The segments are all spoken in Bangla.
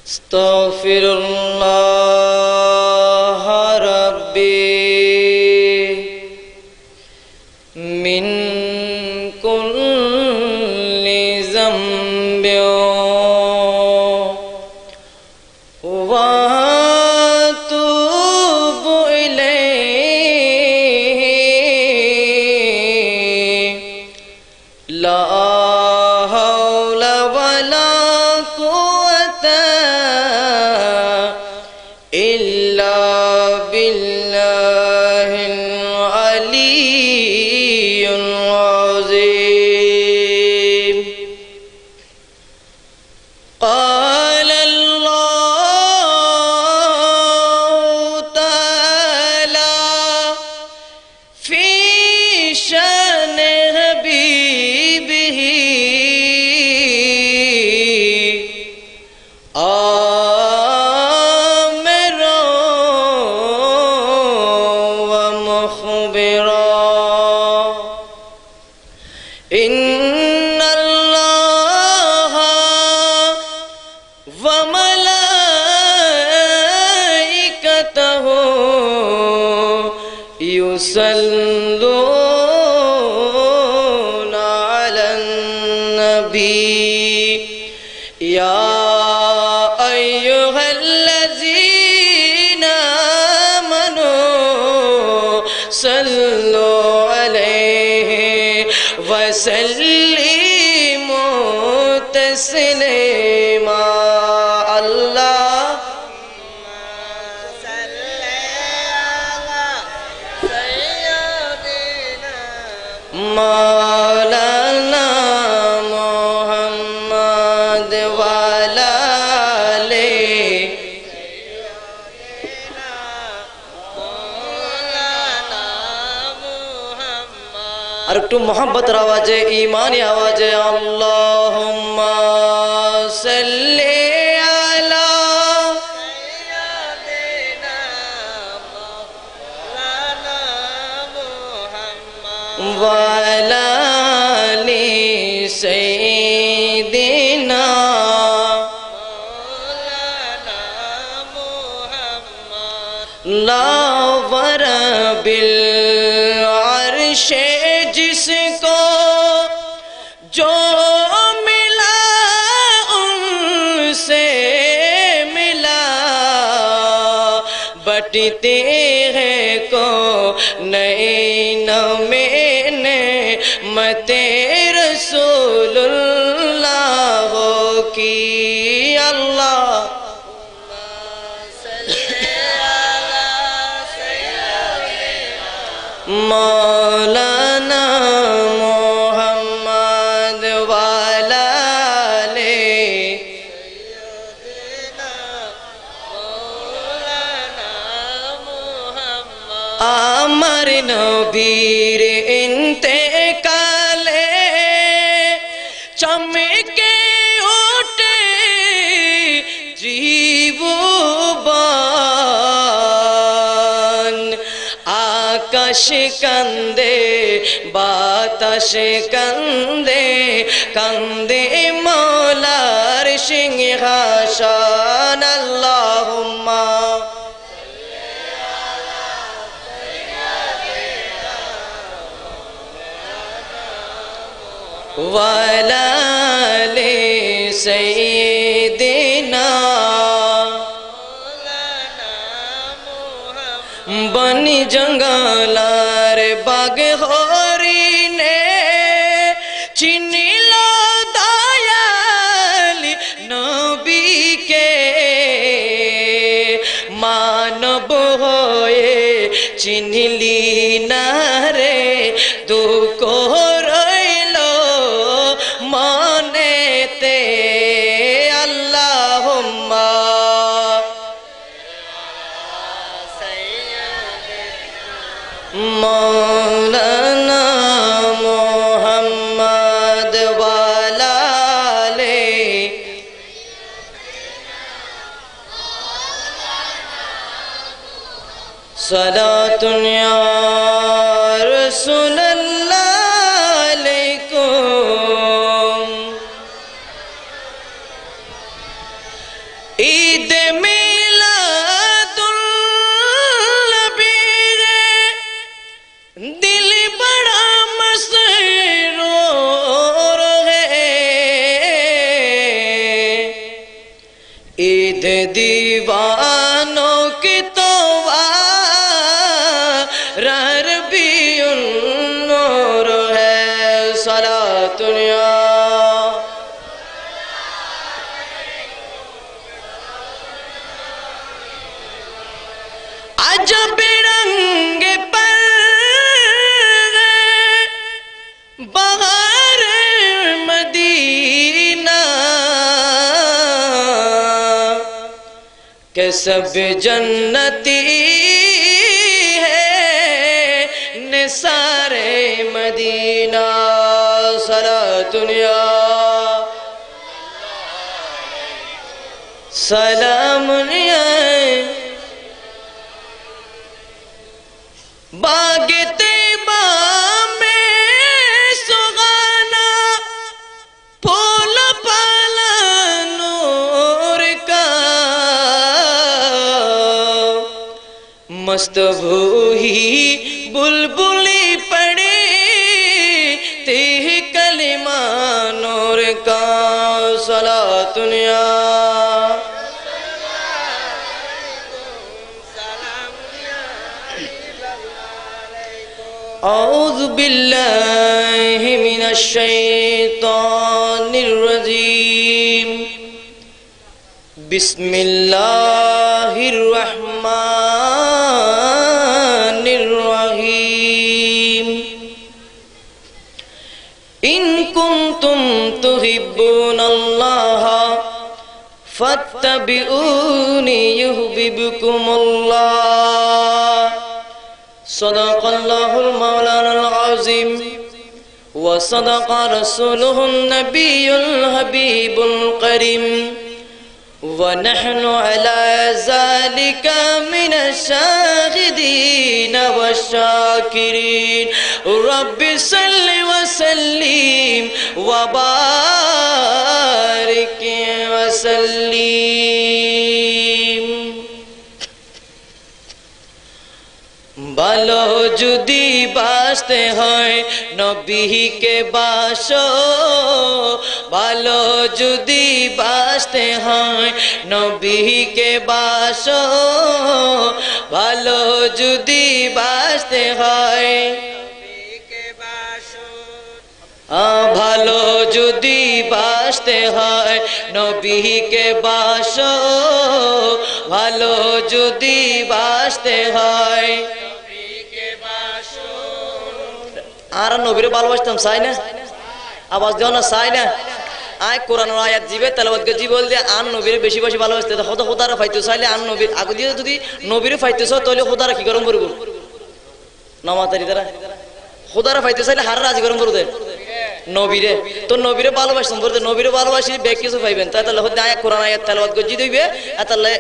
अस्तगफिरुल्लाह रब्बी मिन कुल्ली ज़ंबिन व अतूबु इलैहि ला हौला वला कुव्वता इल्ला बिल्लाहिल अलिय्युल अज़ीम। क़ाल अल्लाहु तआला फ़ी शान हबीबिही इन्नल्लाह व मलाइकतहु युसल्लूना अलन नबी या अय्युहल्लज़ीना आमनू सल्लु अलैहि वसल्लिमू तस्लीमा। मौलाना मोहम्मद वाला ले और एक मोहब्बत आवाजे ईमानी आवाजे अल्लाहुम्मा सल्ली अला वाला आलि सय्यिदिना ला वरबिल अर्शे जिसको जो मिला उनसे मिला बटते हैं को नैन मैंने मते रसूलुल्लाह की। अल्लाह मौलाना मोहम्मद वाला ले আমার নবীর ইন্তেকালে চমকে ওঠে জীবন আকাশ কান্দে বাতাস কান্দে কান্দে মৌলার সিংহাসন। আল্লাহুম্মা वाला ले सय्यिदिना बनी जंगलार बाग हरिणे चिनिल दयाली नबी के मानव होए चिनिली ना रे दुख मौलाना मोहम्मद वाला ले सलातुन या रसूलल्लाह अलैकुम। दे दीवानों की तो रबीउन नूर है सलातुनिया अजब रंग पर बहार मदीना के सब जन्नती सारे मदीना सलातुनिया सलामुनिया बागे तैबा में सुगाना फूल पाला नूर का मस्त भूही बुलबुली पड़े तेह कलिमा नूर का सलातुनिया औज़ु बिल्लाहि मिनश शैतानिर रजीम बिस्मिल्लाहिर रहमानिर रहीम इन कुंतुम तुहिब्बुनल्लाह फत्तबिऊनी युहब्बिबकुमुल्लाह सदक़ल्लाहुल मौलानाल अज़ीम व सदक़ रसूलुहुन नबियुल हबीबुल करीम व नहनु अला ज़ालिका मिनश शाहिदीन व शाकिरीन रब्बि सल्लि व सल्लिम व बारिक व सल्लिम ভালো যদি বাসতে হয় নবীকে বাসো ভালো যদি বাসতে হয় নবীকে বাসো ভালো যদি বাসতে হয় নবীকে বাসো ভালো যদি বাসতে হয় নবীকে বাসো ভালো যদি বাসতে হয় আর নবীরে ভালোবাসতাম চাই না আওয়াজ দেও না চাই না আয় কোরআনের আয়াত জিবে তেলাওয়াত কে জি বল দে আন নবীরে বেশি বেশি ভালোবাসতে হতো খোদারা ফাইতো চাইলে আন নবীর আগে দিয়ে যদি নবীরে ফাইতেছ তাহলে খোদারা কি গরম করব নামাতারি দ্বারা খোদারা ফাইতে চাইলে হার রাজি গরম করে দে নবীরে তো নবীরে ভালোবাসতাম বলতে নবীরে ভালোবাসি বেগ কিছু পাইবেন তাই তাহলে হতে আয়াত কোরআন আয়াত তেলাওয়াত কে জি দিবে তাহলে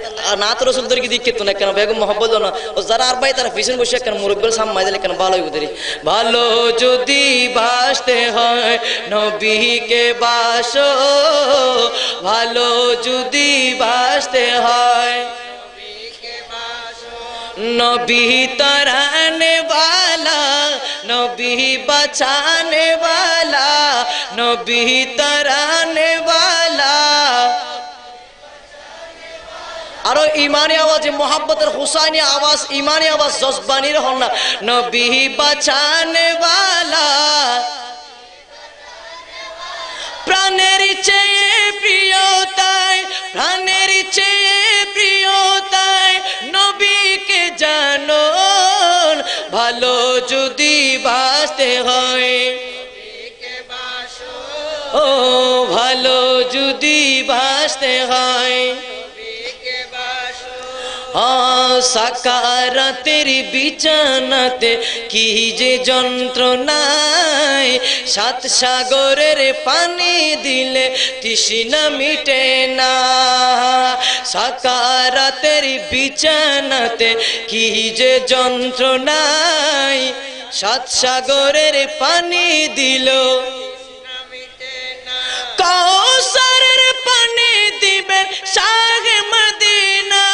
নাত রাসূলদের কি দিক্কত না কেন বেগম মোহাম্মদ না ও যারা আর ভাই তারা পিছন বসে কেন মুরব্বির সামনে দিলে কেন ভালো হইব দেরি ভালো যদি বাসতে হয় নবীকে বাসো ভালো যদি বাসতে হয় নবীকে বাসো নবী তরানে वाला नबी बचाने वाला नबी तराने वाला और ईमानी आवाज मोहब्बत हुसैनी आवाज ईमानी आवाज जज्बानी रहना नबी बचाने वाला प्राणेर চেয়ে প্রিয়তায় প্রাণের চেয়ে প্রিয়তায় নবীকে জানো ভালো যদি বাসতে হয় নবীকে বাসো ও ভালো যদি বাসতে হয় নবীকে বাসো সাকারাতের বিছানাতে কি যে যন্ত্রণায় সাত সাগরের পানি দিলে তৃষ্ণা মিটে না সাকারাতের বিছানাতে কি যে যন্ত্রণায় সাত সাগরের পানি দিল কাউসারের পানি দিবে শাহে মদিনা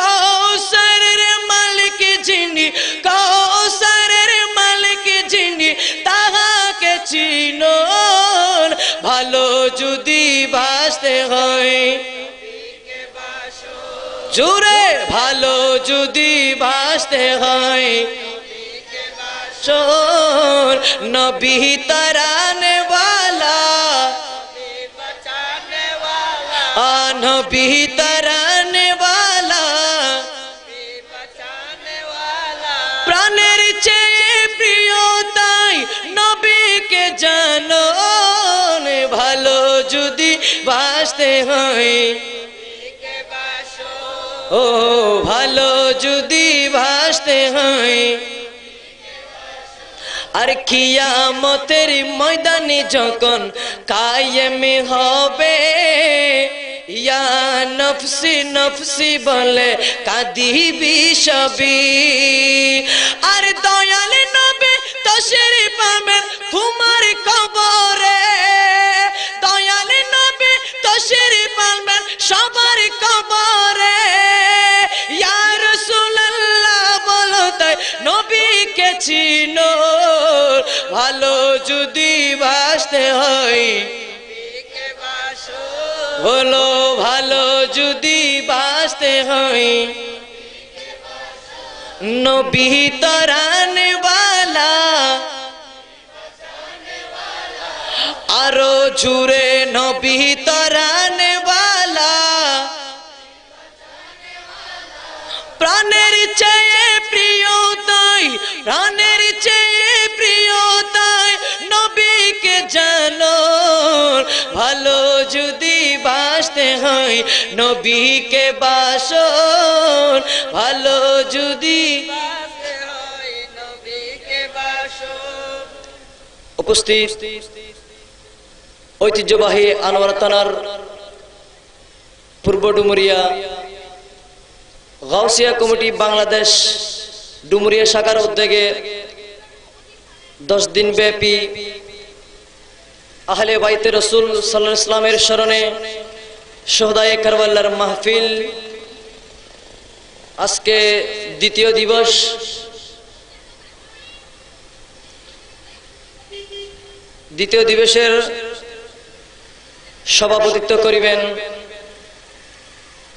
কাউসারের মালিক যিনি কাউসারের মালিক যিনি তাহাকে চিনুন ভালো যদি বাসতে হয় নবীকে জুড়ে ভালো যদি বাসতে হয় শোন নবী তারানে वाला নবী তারানে वाला প্রাণের চেয়ে প্রিয় তাই নবীকে জানো ভালো যদি বাসতে হয় ও ভালো যদি বাসতে হয় আর কিয়ামতের ময়দানে যখন কায়েম হবে ইয়া নফসি নফসি বলে কাঁদিবি সবই আর দয়াল নবী তশরিফ পাবেন তোমার কবরে দয়াল নবী তশরিফ পাবেন সবার কবরে ইয়া রাসূলুল্লাহ বলো তাই নবীকে চিনো ভালো যদি বাসতে হয় বলো ভালো যদি বাসতে হয় নবী তারানে वाला আরো জুড়ে নবী তারানে वाला প্রাণের চেয়ে প্রিয় তাই প্রাণের চেয়ে প্রিয় তাই নবীকে জানো ভালো যদি বাসতে হয় নবীকে বাসো ভালো যদি বাসতে হয় নবীকে বাসো উপস্থিত ঐতিহ্যবাহী আনোয়ার থানার পূর্ব ডুমুরিয়া গাউসিয়া কমিটি বাংলাদেশ ডুমুরিয়া শাখার উদ্যোগে 10 দিন ব্যাপী আহলে বাইতে রাসূল সাল্লাল্লাহু আলাইহি ওয়াসাল্লামের স্মরণে শহদায়ে কারবালার মাহফিল আজকে দ্বিতীয় দিবস দ্বিতীয় দিবসের সভাপতিত্ব করিবেন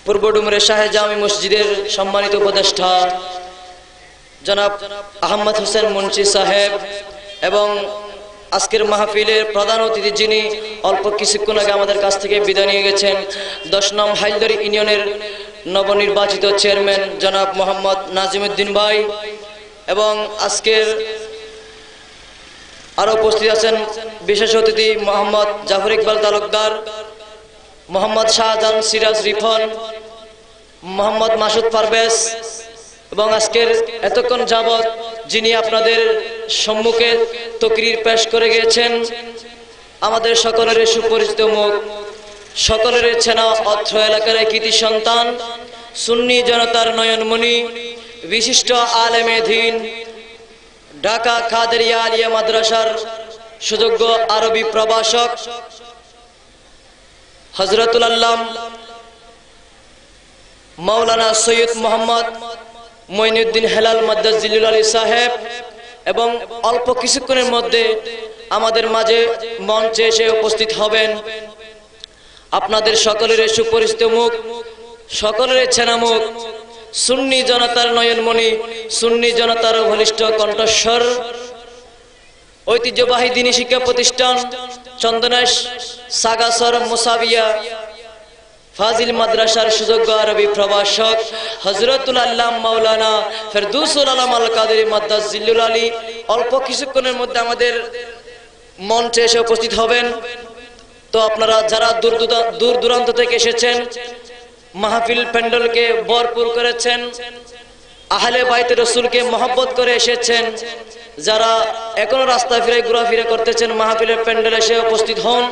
পূর্ব ডুমুরিয়া শাহে জামি মসজিদের সম্মানিত উপদেষ্টা জনাব আহমদ হোসেন মুন্সি সাহেব এবং আজকের মাহফিলের প্রধান অতিথি যিনি অল্প কিছুক্ষণ আগে আমাদের কাছ থেকে বিদায় নিয়ে গেছেন 10 নং হাইলদারি ইউনিয়নের নবনির্বাচিত চেয়ারম্যান জনাব মোহাম্মদ নাজিমউদ্দিন ভাই এবং আজকের আরো উপস্থিত আছেন বিশেষ অতিথি মোহাম্মদ জাফর ইকবাল তালুকদার মোহাম্মদ শাহজাহান সিরাজ রিফন মোহাম্মদ মাসুদ পারভেজ এবং আজকের এতক্ষণ যাবত যিনি আপনাদের সম্মুখে তকরির পেশ করে গিয়েছেন আমাদের সকলের সুপরিচিত মুখ সকলের চেনা অত্র এলাকার কৃতি সন্তান সুন্নি জনতার নয়নমণি বিশিষ্ট আলেমে দ্বীন ঢাকা কাদেরিয়া আলিয়া মাদ্রাসার সুযোগ্য আরবি প্রভাষক হযরতুল আল্লাম মাওলানা সৈয়দ মোহাম্মদ মঈনুদ্দিন হেলাল মাদ্দাজিলুল আলী সাহেব এবং অল্প কিছুক্ষণের মধ্যে আমাদের মাঝে মঞ্চে এসে উপস্থিত হবেন আপনাদের সকলের সুপরিচিত মুখ সকলের চেনা মুখ সুন্নি জনতার নয়নমণি সুন্নি জনতার ঘনিষ্ঠ কণ্ঠস্বর ঐতিহ্যবাহী দ্বীনি শিক্ষা প্রতিষ্ঠান চন্দনেশ সাগাসর মুসাবিয়া ফাজিল মাদ্রাসার সুযোগ্য আরবি প্রভাষক হযরতুল আল্লাম মাওলানা ফেরদৌসুল আলম আল কাদেরী মাদ্দাজিলুল আলী অল্প কিছুক্ষণের মধ্যে আমাদের মঞ্চে এসে উপস্থিত হবেন তো আপনারা যারা দূর দূরান্ত থেকে এসেছেন মাহফিল প্যান্ডেলকে ভরপুর করেছেন আহলে বাইতে রাসূলকে মহব্বত করে এসেছেন যারা এখনো রাস্তা ফিরে ঘোরাফেরা করতেছেন মাহফিলের প্যান্ডেলে এসে উপস্থিত হন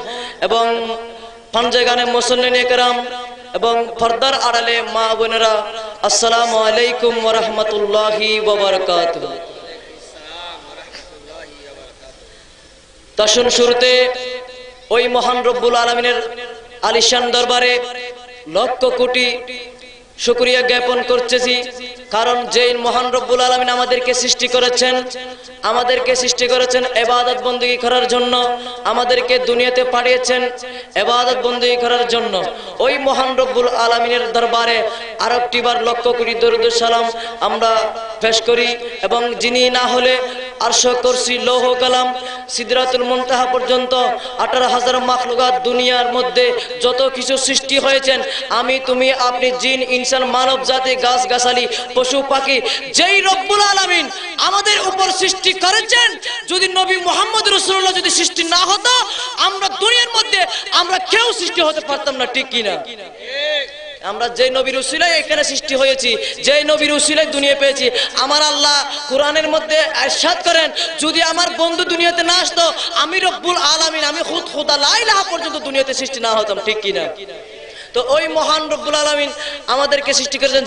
এবং পাঞ্জাগানে মুসল্লিন একরাম এবং পর্দার আড়ালে মা বোনেরা আসসালামু আলাইকুম ওয়া রাহমাতুল্লাহি ওয়া বারাকাতুহু তাশুন শুরুতে ওই মহান রব্বুল আলামিনের আলিশান দরবারে লক্ষ কোটি শুকরিয়া জ্ঞাপন করতেছি কারণ যেই মহান রব্বুল আলামিন আমাদেরকে সৃষ্টি করেছেন ইবাদত বندگی করার জন্য, আমাদেরকে দুনিয়াতে পাঠিয়েছেন ইবাদত বندگی করার জন্য। ওই মহান রব্বুল আলামিনের দরবারে আরেকটিবার লক্ষ কোটি দরুদ ও সালাম আমরা পেশ করি। এবং যিনি না হলে আরশ, কুরসি, লৌহ কলম, সিদরাতুল মুনতাহা পর্যন্ত 18,000 মাখলুকাত দুনিয়ার মধ্যে যত কিছু সৃষ্টি হয়েছেন, আমি, তুমি, আপনি, জিন, ইনসান, মানব জাতি, গাছ গাছালি, পশু পাখি, যেই রব্বুল আলামিন আমাদের উপর সৃষ্টি করেছেন, যদি নবী মুহাম্মদ রাসূলুল্লাহ যদি সৃষ্টি না হতো, আমরা দুনিয়ার মধ্যে আমরা কেউ সৃষ্টি হতে পারতাম না, ঠিক কি না? আমরা যেই নবীর উসিলায় এখানে সৃষ্টি হয়েছি, যেই নবীর উসিলায় দুনিয়া পেয়েছি। আমার আল্লাহ কোরআনের মধ্যে ইরশাদ করেন, যদি আমার বন্ধু দুনিয়াতে না আসতো, আমি রব্বুল আলামিন, আমি খুদা লা ইলাহা পর্যন্ত দুনিয়াতে সৃষ্টি না হতাম, ঠিক কি না? তো ওই মহান রব্বুল আলামিন আমাদেরকে সৃষ্টি করেছেন,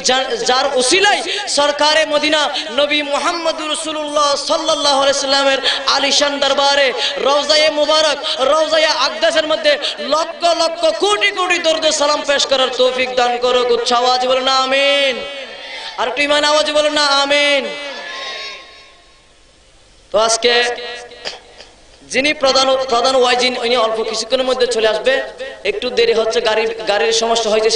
যার উসিলায় সরকারে মদিনা নবী মুহাম্মদুর রাসূলুল্লাহ সাল্লাল্লাহু আলাইহি সাল্লামের আলিশান দরবারে রওজায়ে মুবারক, রওজায়ে আকদাসের মধ্যে লক্ষ লক্ষ কোটি কোটি দরুদ সালাম পেশ করার তৌফিক দান করুক। উচ্চ আওয়াজে বলুন না আমিন। আর একটু ঈমান আওয়াজে বলুন না আমিন। তো আজকে যিনি প্রধান ওয়াইজিন, উনি অল্প কিছুক্ষণের মধ্যে চলে আসবে, একটু দেরি হচ্ছে, গাড়ির সমস্যা হয়েছে,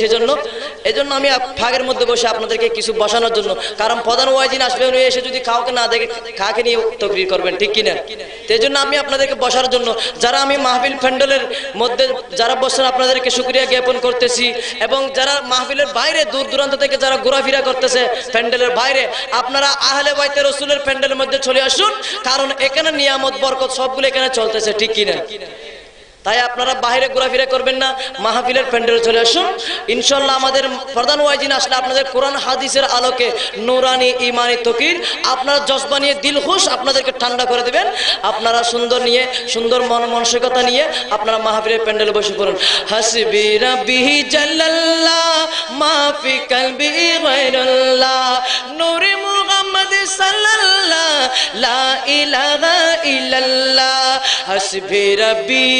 এজন্য আমি ফাঁকের মধ্যে বসে আপনাদেরকে কিছু বসানোর জন্য। কারণ প্রধান ওয়াইজিন আসবে, উনি এসে যদি কাউকে না দেখে কাকে নিয়ে তকরির করবেন, ঠিক কিনা? এই জন্য আমি আপনাদেরকে বসার জন্য, যারা আমি মাহফিল প্যান্ডেলের মধ্যে যারা বসেন, আপনাদেরকে শুকরিয়া জ্ঞাপন করতেছি। এবং যারা মাহফিলের বাইরে দূর দূরান্ত থেকে যারা ঘোরাফেরা করতেছে প্যান্ডেলের বাইরে, আপনারা আহলে বাইতে রাসূলের প্যান্ডেলের মধ্যে চলে আসুন, কারণ এখানে নিয়ামত বরকত সবগুলো এখানে চলতেছে, ঠিক কিনা? তাই আপনারা বাইরে ঘোরাফেরা করবেন না, মাহফিলের প্যান্ডেলে চলে আসুন। ইনশাআল্লাহ আমাদের প্রধান ওয়াইজিন আসলে আপনাদের কোরআন হাদিসের আলোকে নুরানি ইমানি তকির আপনারা জজবা নিয়ে, দিল খুশ আপনাদেরকে ঠান্ডা করে দেবেন। আপনারা সুন্দর মন মানসিকতা নিয়ে আপনারা মাহফিলের প্যান্ডেলে বসে পড়ুন। হাসবি রাব্বি জাল্লাল্লাহ মা ফি কলবি গায়রুল্লাহ নূরে মুহাম্মদ সাল্লাল্লাহ লা ইলাহা ইল্লাল্লাহ হাসবি রাব্বি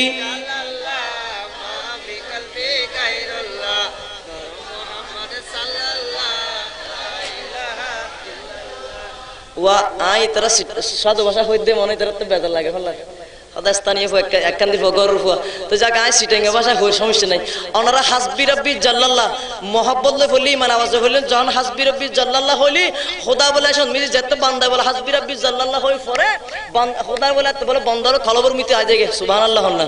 ওয়া আই তারা সাধু ভাষা হইতে মনে তারা তো বেজার লাগে ফেলা স্থানীয় একখান দিয়ে গরুর ফুয়া তো যাকে আয় সিটেঙ্গে ভাষা হই সমস্যা নাই। ওনারা হাসবি রাব্বি জাল্লাল্লাহ মহাব্বত বলি মানে আওয়াজ বললেন, যখন হাসবি রাব্বি জাল্লাল্লাহ হইলি খোদা বলে আসুন মিজি যেতে বান্দা বলে হাসবি রাব্বি জাল্লাল্লাহ হই পরে খোদা বলে বন্দর খলবর মিতে আয় দেখে সুবহানাল্লাহ না।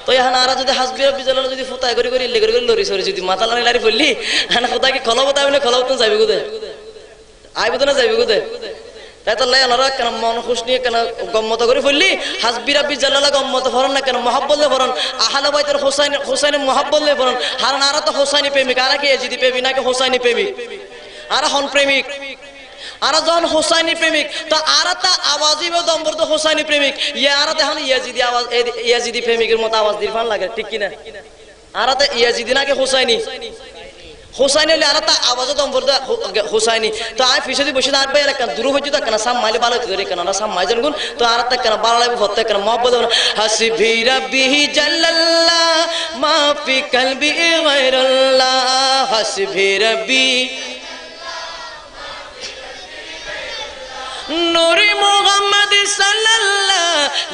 তো এখন আর যদি হাসবি রাব্বি জাল্লাল্লাহ যদি ফুতাই করে লরি সরি যদি মাথা লারি পড়লি হ্যাঁ খোদা কি খলবত আইবে না খলবত যাবি কোথায় আইবে তো না যাবি কোথায়? তাই তো ওনারা কেন মন খুশ নিয়ে কেন গম্মত করে ফেললি হাসবি রাব্বি জাল্লাল্লাহ গম্মত ফরন না কেন মহাব্বত ফরন আহলে বাইতের হোসাইনের মহাব্বত ফরন। হারান আর তো হোসাইনি প্রেমিক, আর কি এজিদি প্রেমিক নাকি হোসাইনি প্রেমিক? আর হন প্রেমিক, আর যখন হোসাইনি প্রেমিক তো আর তা আওয়াজই দম্বর তো হোসাইনি প্রেমিক ইয়ে আর এখন ইয়াজিদি আওয়াজ ইয়াজিদি প্রেমিকের মতো আওয়াজ দিয়ে ফান লাগে, ঠিক কিনা? আর তা ইয়াজিদি নাকি হোসাইনি হোসাইনি হলে আর তা আওয়াজও দম্বর হোসাইনি। তো আয় ফিসদি বসে আর ভাই কেন দূর হয়ে যেত কেন সাম মাইলে ভালো করে কেন সাম মাইজন গুণ তো আর তা কেন ভালো লাগবে ভর্তা কেন মহব্বত হাসবি রাব্বি জাল্লাল্লাহ মা ফি কলবি গায়রুল্লাহ হাসবি রাব্বি নূরে মুহাম্মদ সাল্লাল্লাহ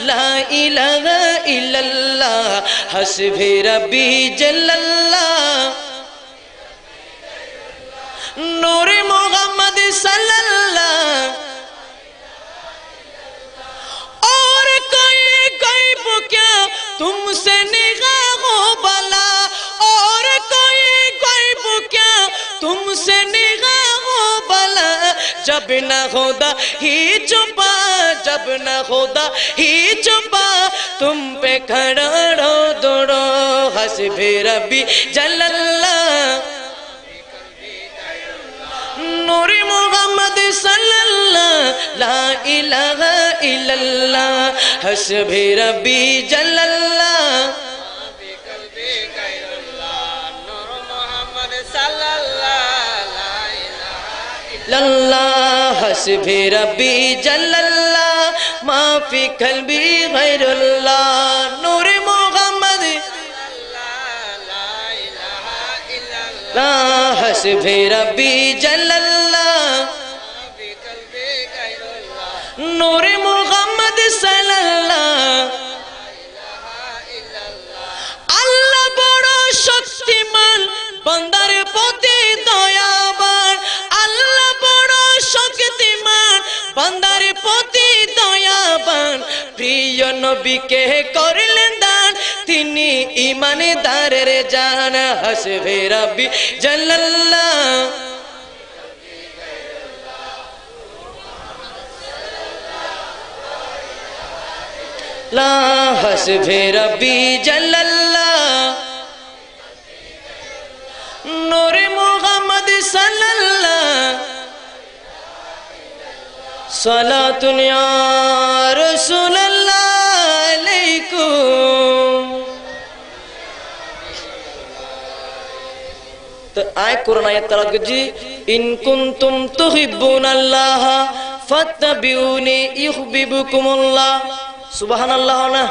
লা ইলাহা ইল্লাল্লাহ হাসবি রাব্বি জাল্লাল্লাহ नूरे मोहम्मद सल्लल्लाह और कोई गैब क्या तुमसे निगाहों बला और कोई गैब क्या तुमसे निगाहों बला जब न खुदा ही छुपा जब न खुदा ही छुपा तुम पे खड़ा दौड़ो हस्बी रब्बी जल्लल्लाह नूरे मुहम्मद सल्लल्लाह ला इलाहा इल्लल्लाह हस्बी रब्बी जल्लल्लाह फी कल्बी गैरुल्लाह नूर मुहम्मद सल्लल्लाह ला इलाहा इल्लल्लाह हस्बी रब्बी जल्लल्लाह मा फी कल्बी गैरुल्लाह नूरे मुहम्मद हस्बी रब्बी जल्लल्लाह নূরে মুহাম্মদ সাল্লাল্লাহু আল্লাহ বড় শক্তিমান বান্দার প্রতি দয়াবান আল্লাহ বড় শক্তিমান বান্দার প্রতি দয়াবান প্রিয় নবীকে করলেন দান তিনি ঈমানদারের জান হাসবে রাব্বি জাল্লাল্লাহু লা হাসবে রাব্বি জাল্লাল্লাহু নূরে মুহাম্মদ সাল্লাল্লাহু সালাতুন ইয়া রাসূলুল্লাহ আলাইকুম। তো আয় কোরআন আয়াত তেলাওয়াত করছি ইন কুনতুম তুহিব্বুনাল্লাহ ফাত্তাবিউনি ইউহিব্বুকুমুল্লাহ। সুবহানাল্লাহ না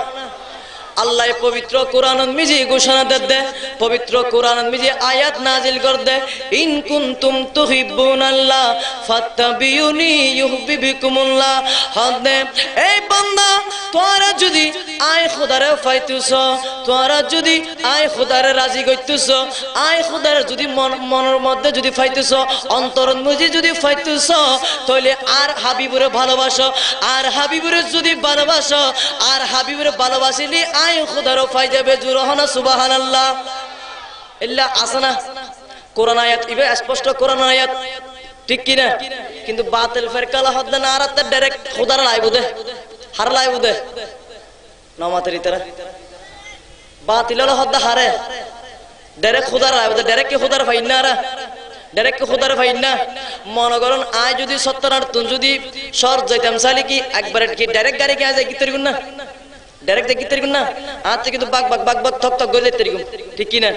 আল্লাহ পবিত্র কোরআন মিজি ঘোষণা দে পবিত্র কোরআন মিজি আয়াত নাজিল কর দে ইন কুনতুম তুহিব্বুনাল্লাহ ফাত্তাবিউনি ইউহিব্বুকুমুল্লাহ। হদে এই বান্দা তোরা যদি আয় খোদারে পাইতুছ তোরা যদি আয় খোদারে রাজি কইতুছ আয় খোদারে যদি মনের মধ্যে যদি পাইতুছ অন্তরের মধ্যে যদি পাইতুছ তাহলে আর হাবিবুরে ভালোবাসো আর হাবিবুরে যদি ভালোবাসো আর হাবিবুরে ভালোবাসিলি আয় খোদারও পাই যাবে জুরহানা সুবহানাল্লাহ। ইল্লা আসনা কোরআন আয়াত ইবে স্পষ্ট কোরআন আয়াত ঠিক কি না কিন্তু বাতিল ফিরকালা হদ না আর তে ডাইরেক্ট খোদার লাইব দে হার লাইব দে নামাতের ইতরা বাতিল হদ হারে ডাইরেক্ট খোদার লাইব দে ডাইরেক্ট কি খোদার পাই না রা ডাইরেক্ট কি খোদার পাই না মনে করুন আয় যদি 70 আর তুন যদি শর্ট যাইতাম সালি কি একবার কি ডাইরেক্ট গাড়ি কি আজ কি তরিগুন না ডাইরেক্ট দেখি তরিগুন না আজ কিন্তু বাগ বাগ বাগ বাগ থক থক গলে তরিগুন ঠিক কি না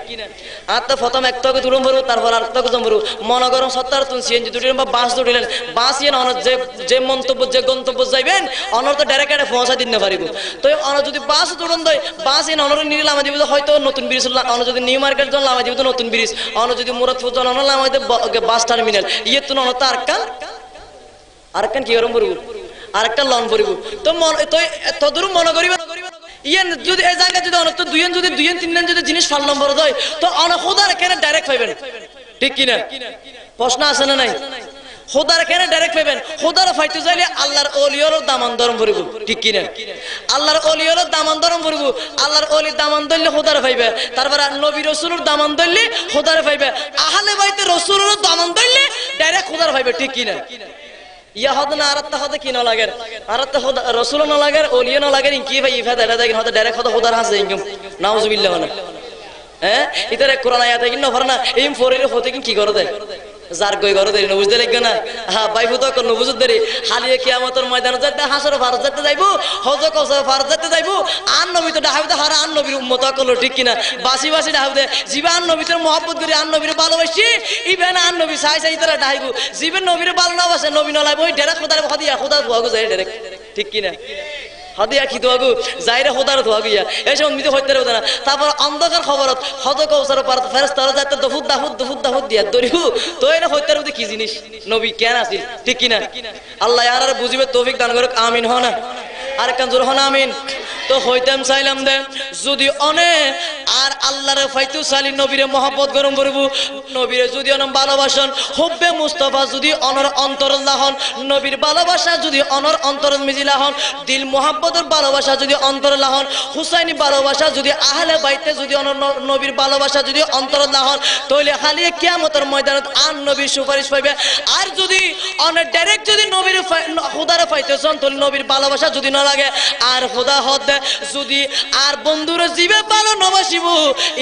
আজ তো প্রথম এক তক দুরম বড় তারপর আর তক জমরু মনে করুন 70 তুন সিএনজি দুটিলেন বা বাস দুটিলেন বাস ইন অন যে যে মন্তব্য যে গন্তব্য যাইবেন অনর তো ডাইরেক্ট এটা পৌঁছা দিতে পারিব তো অন যদি বাস দুটন দই বাস ইন অনর নিলে লামা দিব হয়তো নতুন ব্রিজ অন যদি নিউ মার্কেট জন লামা দিব নতুন ব্রিজ অন যদি মুরাদপুর জন অন লামা দিব বাস টার্মিনাল ইয়ে তুন অন তার আরকান কি গরম করব আরেকটা লন পড়িব তো মন তো তদুর মনে করিবা ইয়েন যদি এই জায়গা যদি অনত দুইজন যদি দুইজন তিনজন যদি জিনিস ফাল নম্বর দেয় তো অন খোদার কেন ডাইরেক্ট পাইবেন ঠিক কি না প্রশ্ন আছে না নাই খোদার কেন ডাইরেক্ট পাইবেন খোদার ফাইতে যাইলে আল্লাহর ওলিয়র দামান দরম পড়িব ঠিক কি না আল্লাহর ওলিয়র দামান দরম পড়িব আল্লাহর ওলি দামান দইলে খোদার পাইবে তারপর নবী রাসূলের দামান দইলে খোদার পাইবে আহলে বাইতে রাসূলের দামান দইলে ডাইরেক্ট খোদার পাইবে ঠিক কি না ইয়া হদ না আরাত্তা হদ কি না লাগের আরাত্তা হদ রাসূল না লাগের ওলিয়া না লাগের কি ভাই ইফাদা এটা দেখেন হদ ডাইরেক্ট হদ খোদার হাসে ইনকাম নাউজুবিল্লাহ না হ্যাঁ ইতারে কোরআন আয়াতে কি না ভরনা এম ফোরের হতে কি করে দেয় যার কই করে দেয় না বুঝতে লাগবে না হ্যাঁ বাইফু তো কোন বুঝুত দেরি হালিয়ে কিয়ামতের ময়দানে যাইতে হাসর ফারজ যাইতে যাইবো হজ কসর ফারজ যাইতে যাইবো আন নবী তো ডাহাইতে হারা আন নবীর উম্মত কল ঠিক কিনা বাসি বাসি ডাহাইতে জিবা আন নবীর মহব্বত করি আন নবীর ভালোবাসি ইবেন আন নবী চাই চাই তারা ডাহাইবো জিবেন নবীর ভালো না বাসে নবী নলাইব ওই ডাইরেক্ট খোদার খদিয়া খোদা ধোয়াগো যায় ডাইরেক্ট ঠিক কিনা হাদিয়া কি ধোয়াগো যাইরে খোদার ধোয়াগিয়া এসব মিতে হইতে রে না তারপর অন্ধকার খবরত হদ কৌসার পার ফেরেশতারা যাইতে দফুদ দাফুদ দফুদ দাফুদ দিয়া দরিহু তো এনে হইতে রে কি জিনিস নবী কেন আসিল ঠিক কিনা আল্লাহ আর বুঝিবে তৌফিক দান করুক আমিন হনা আর কান জোর হনা আমিন তো হইতাম চাইলাম দে যদি অনে আর আল্লাহর ফাইতু সালি নবীরে মহব্বত গরম করব নবীরে যদি অন ভালোবাসন হুব্বে মুস্তাফা যদি অনর অন্তরল্লাহ হন নবীর ভালোবাসা যদি অনর অন্তর মিজিলা হন দিল মহব্বতের ভালোবাসা যদি অন্তরল্লাহ হন হুসাইনি ভালোবাসা যদি আহলে বাইতে যদি অনর নবীর ভালোবাসা যদি অন্তরল্লাহ হন তাহলে খালি কিয়ামতের ময়দানত আন নবীর সুপারিশ পাইবে আর যদি অন ডাইরেক্ট যদি নবীর খোদারে পাইতেছন তাহলে নবীর ভালোবাসা যদি না লাগে আর খোদা হদ যদি আর বন্ধুরা জিবে ভালো নবাসিব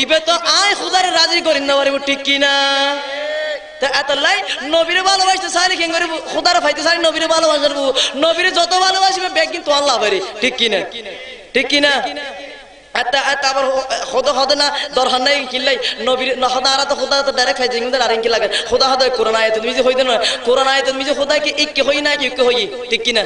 ইবে তো আয় খোদারে রাজি করিন না পারিব ঠিক কি না তা এতলাই নবীরে ভালোবাসতে চাইলে কি করিব খোদারে পাইতে চাইলে নবীরে ভালোবাসবো নবীরে যত ভালোবাসিবে বেগ কিন্তু আল্লাহ পারি ঠিক কি না ঠিক কি না এটা আবার খোদা হদে না দরকার নাই কিল্লাই নবীর হদা আর তো খোদা তো ডাইরেক্ট খাইছে কিন্তু আর কি লাগে খোদা হদে কোরআন আয়াত তুমি যে হইতে না কোরআন আয়াত তুমি যে খোদা কি ইক হই না কি ইক হই ঠিক কি না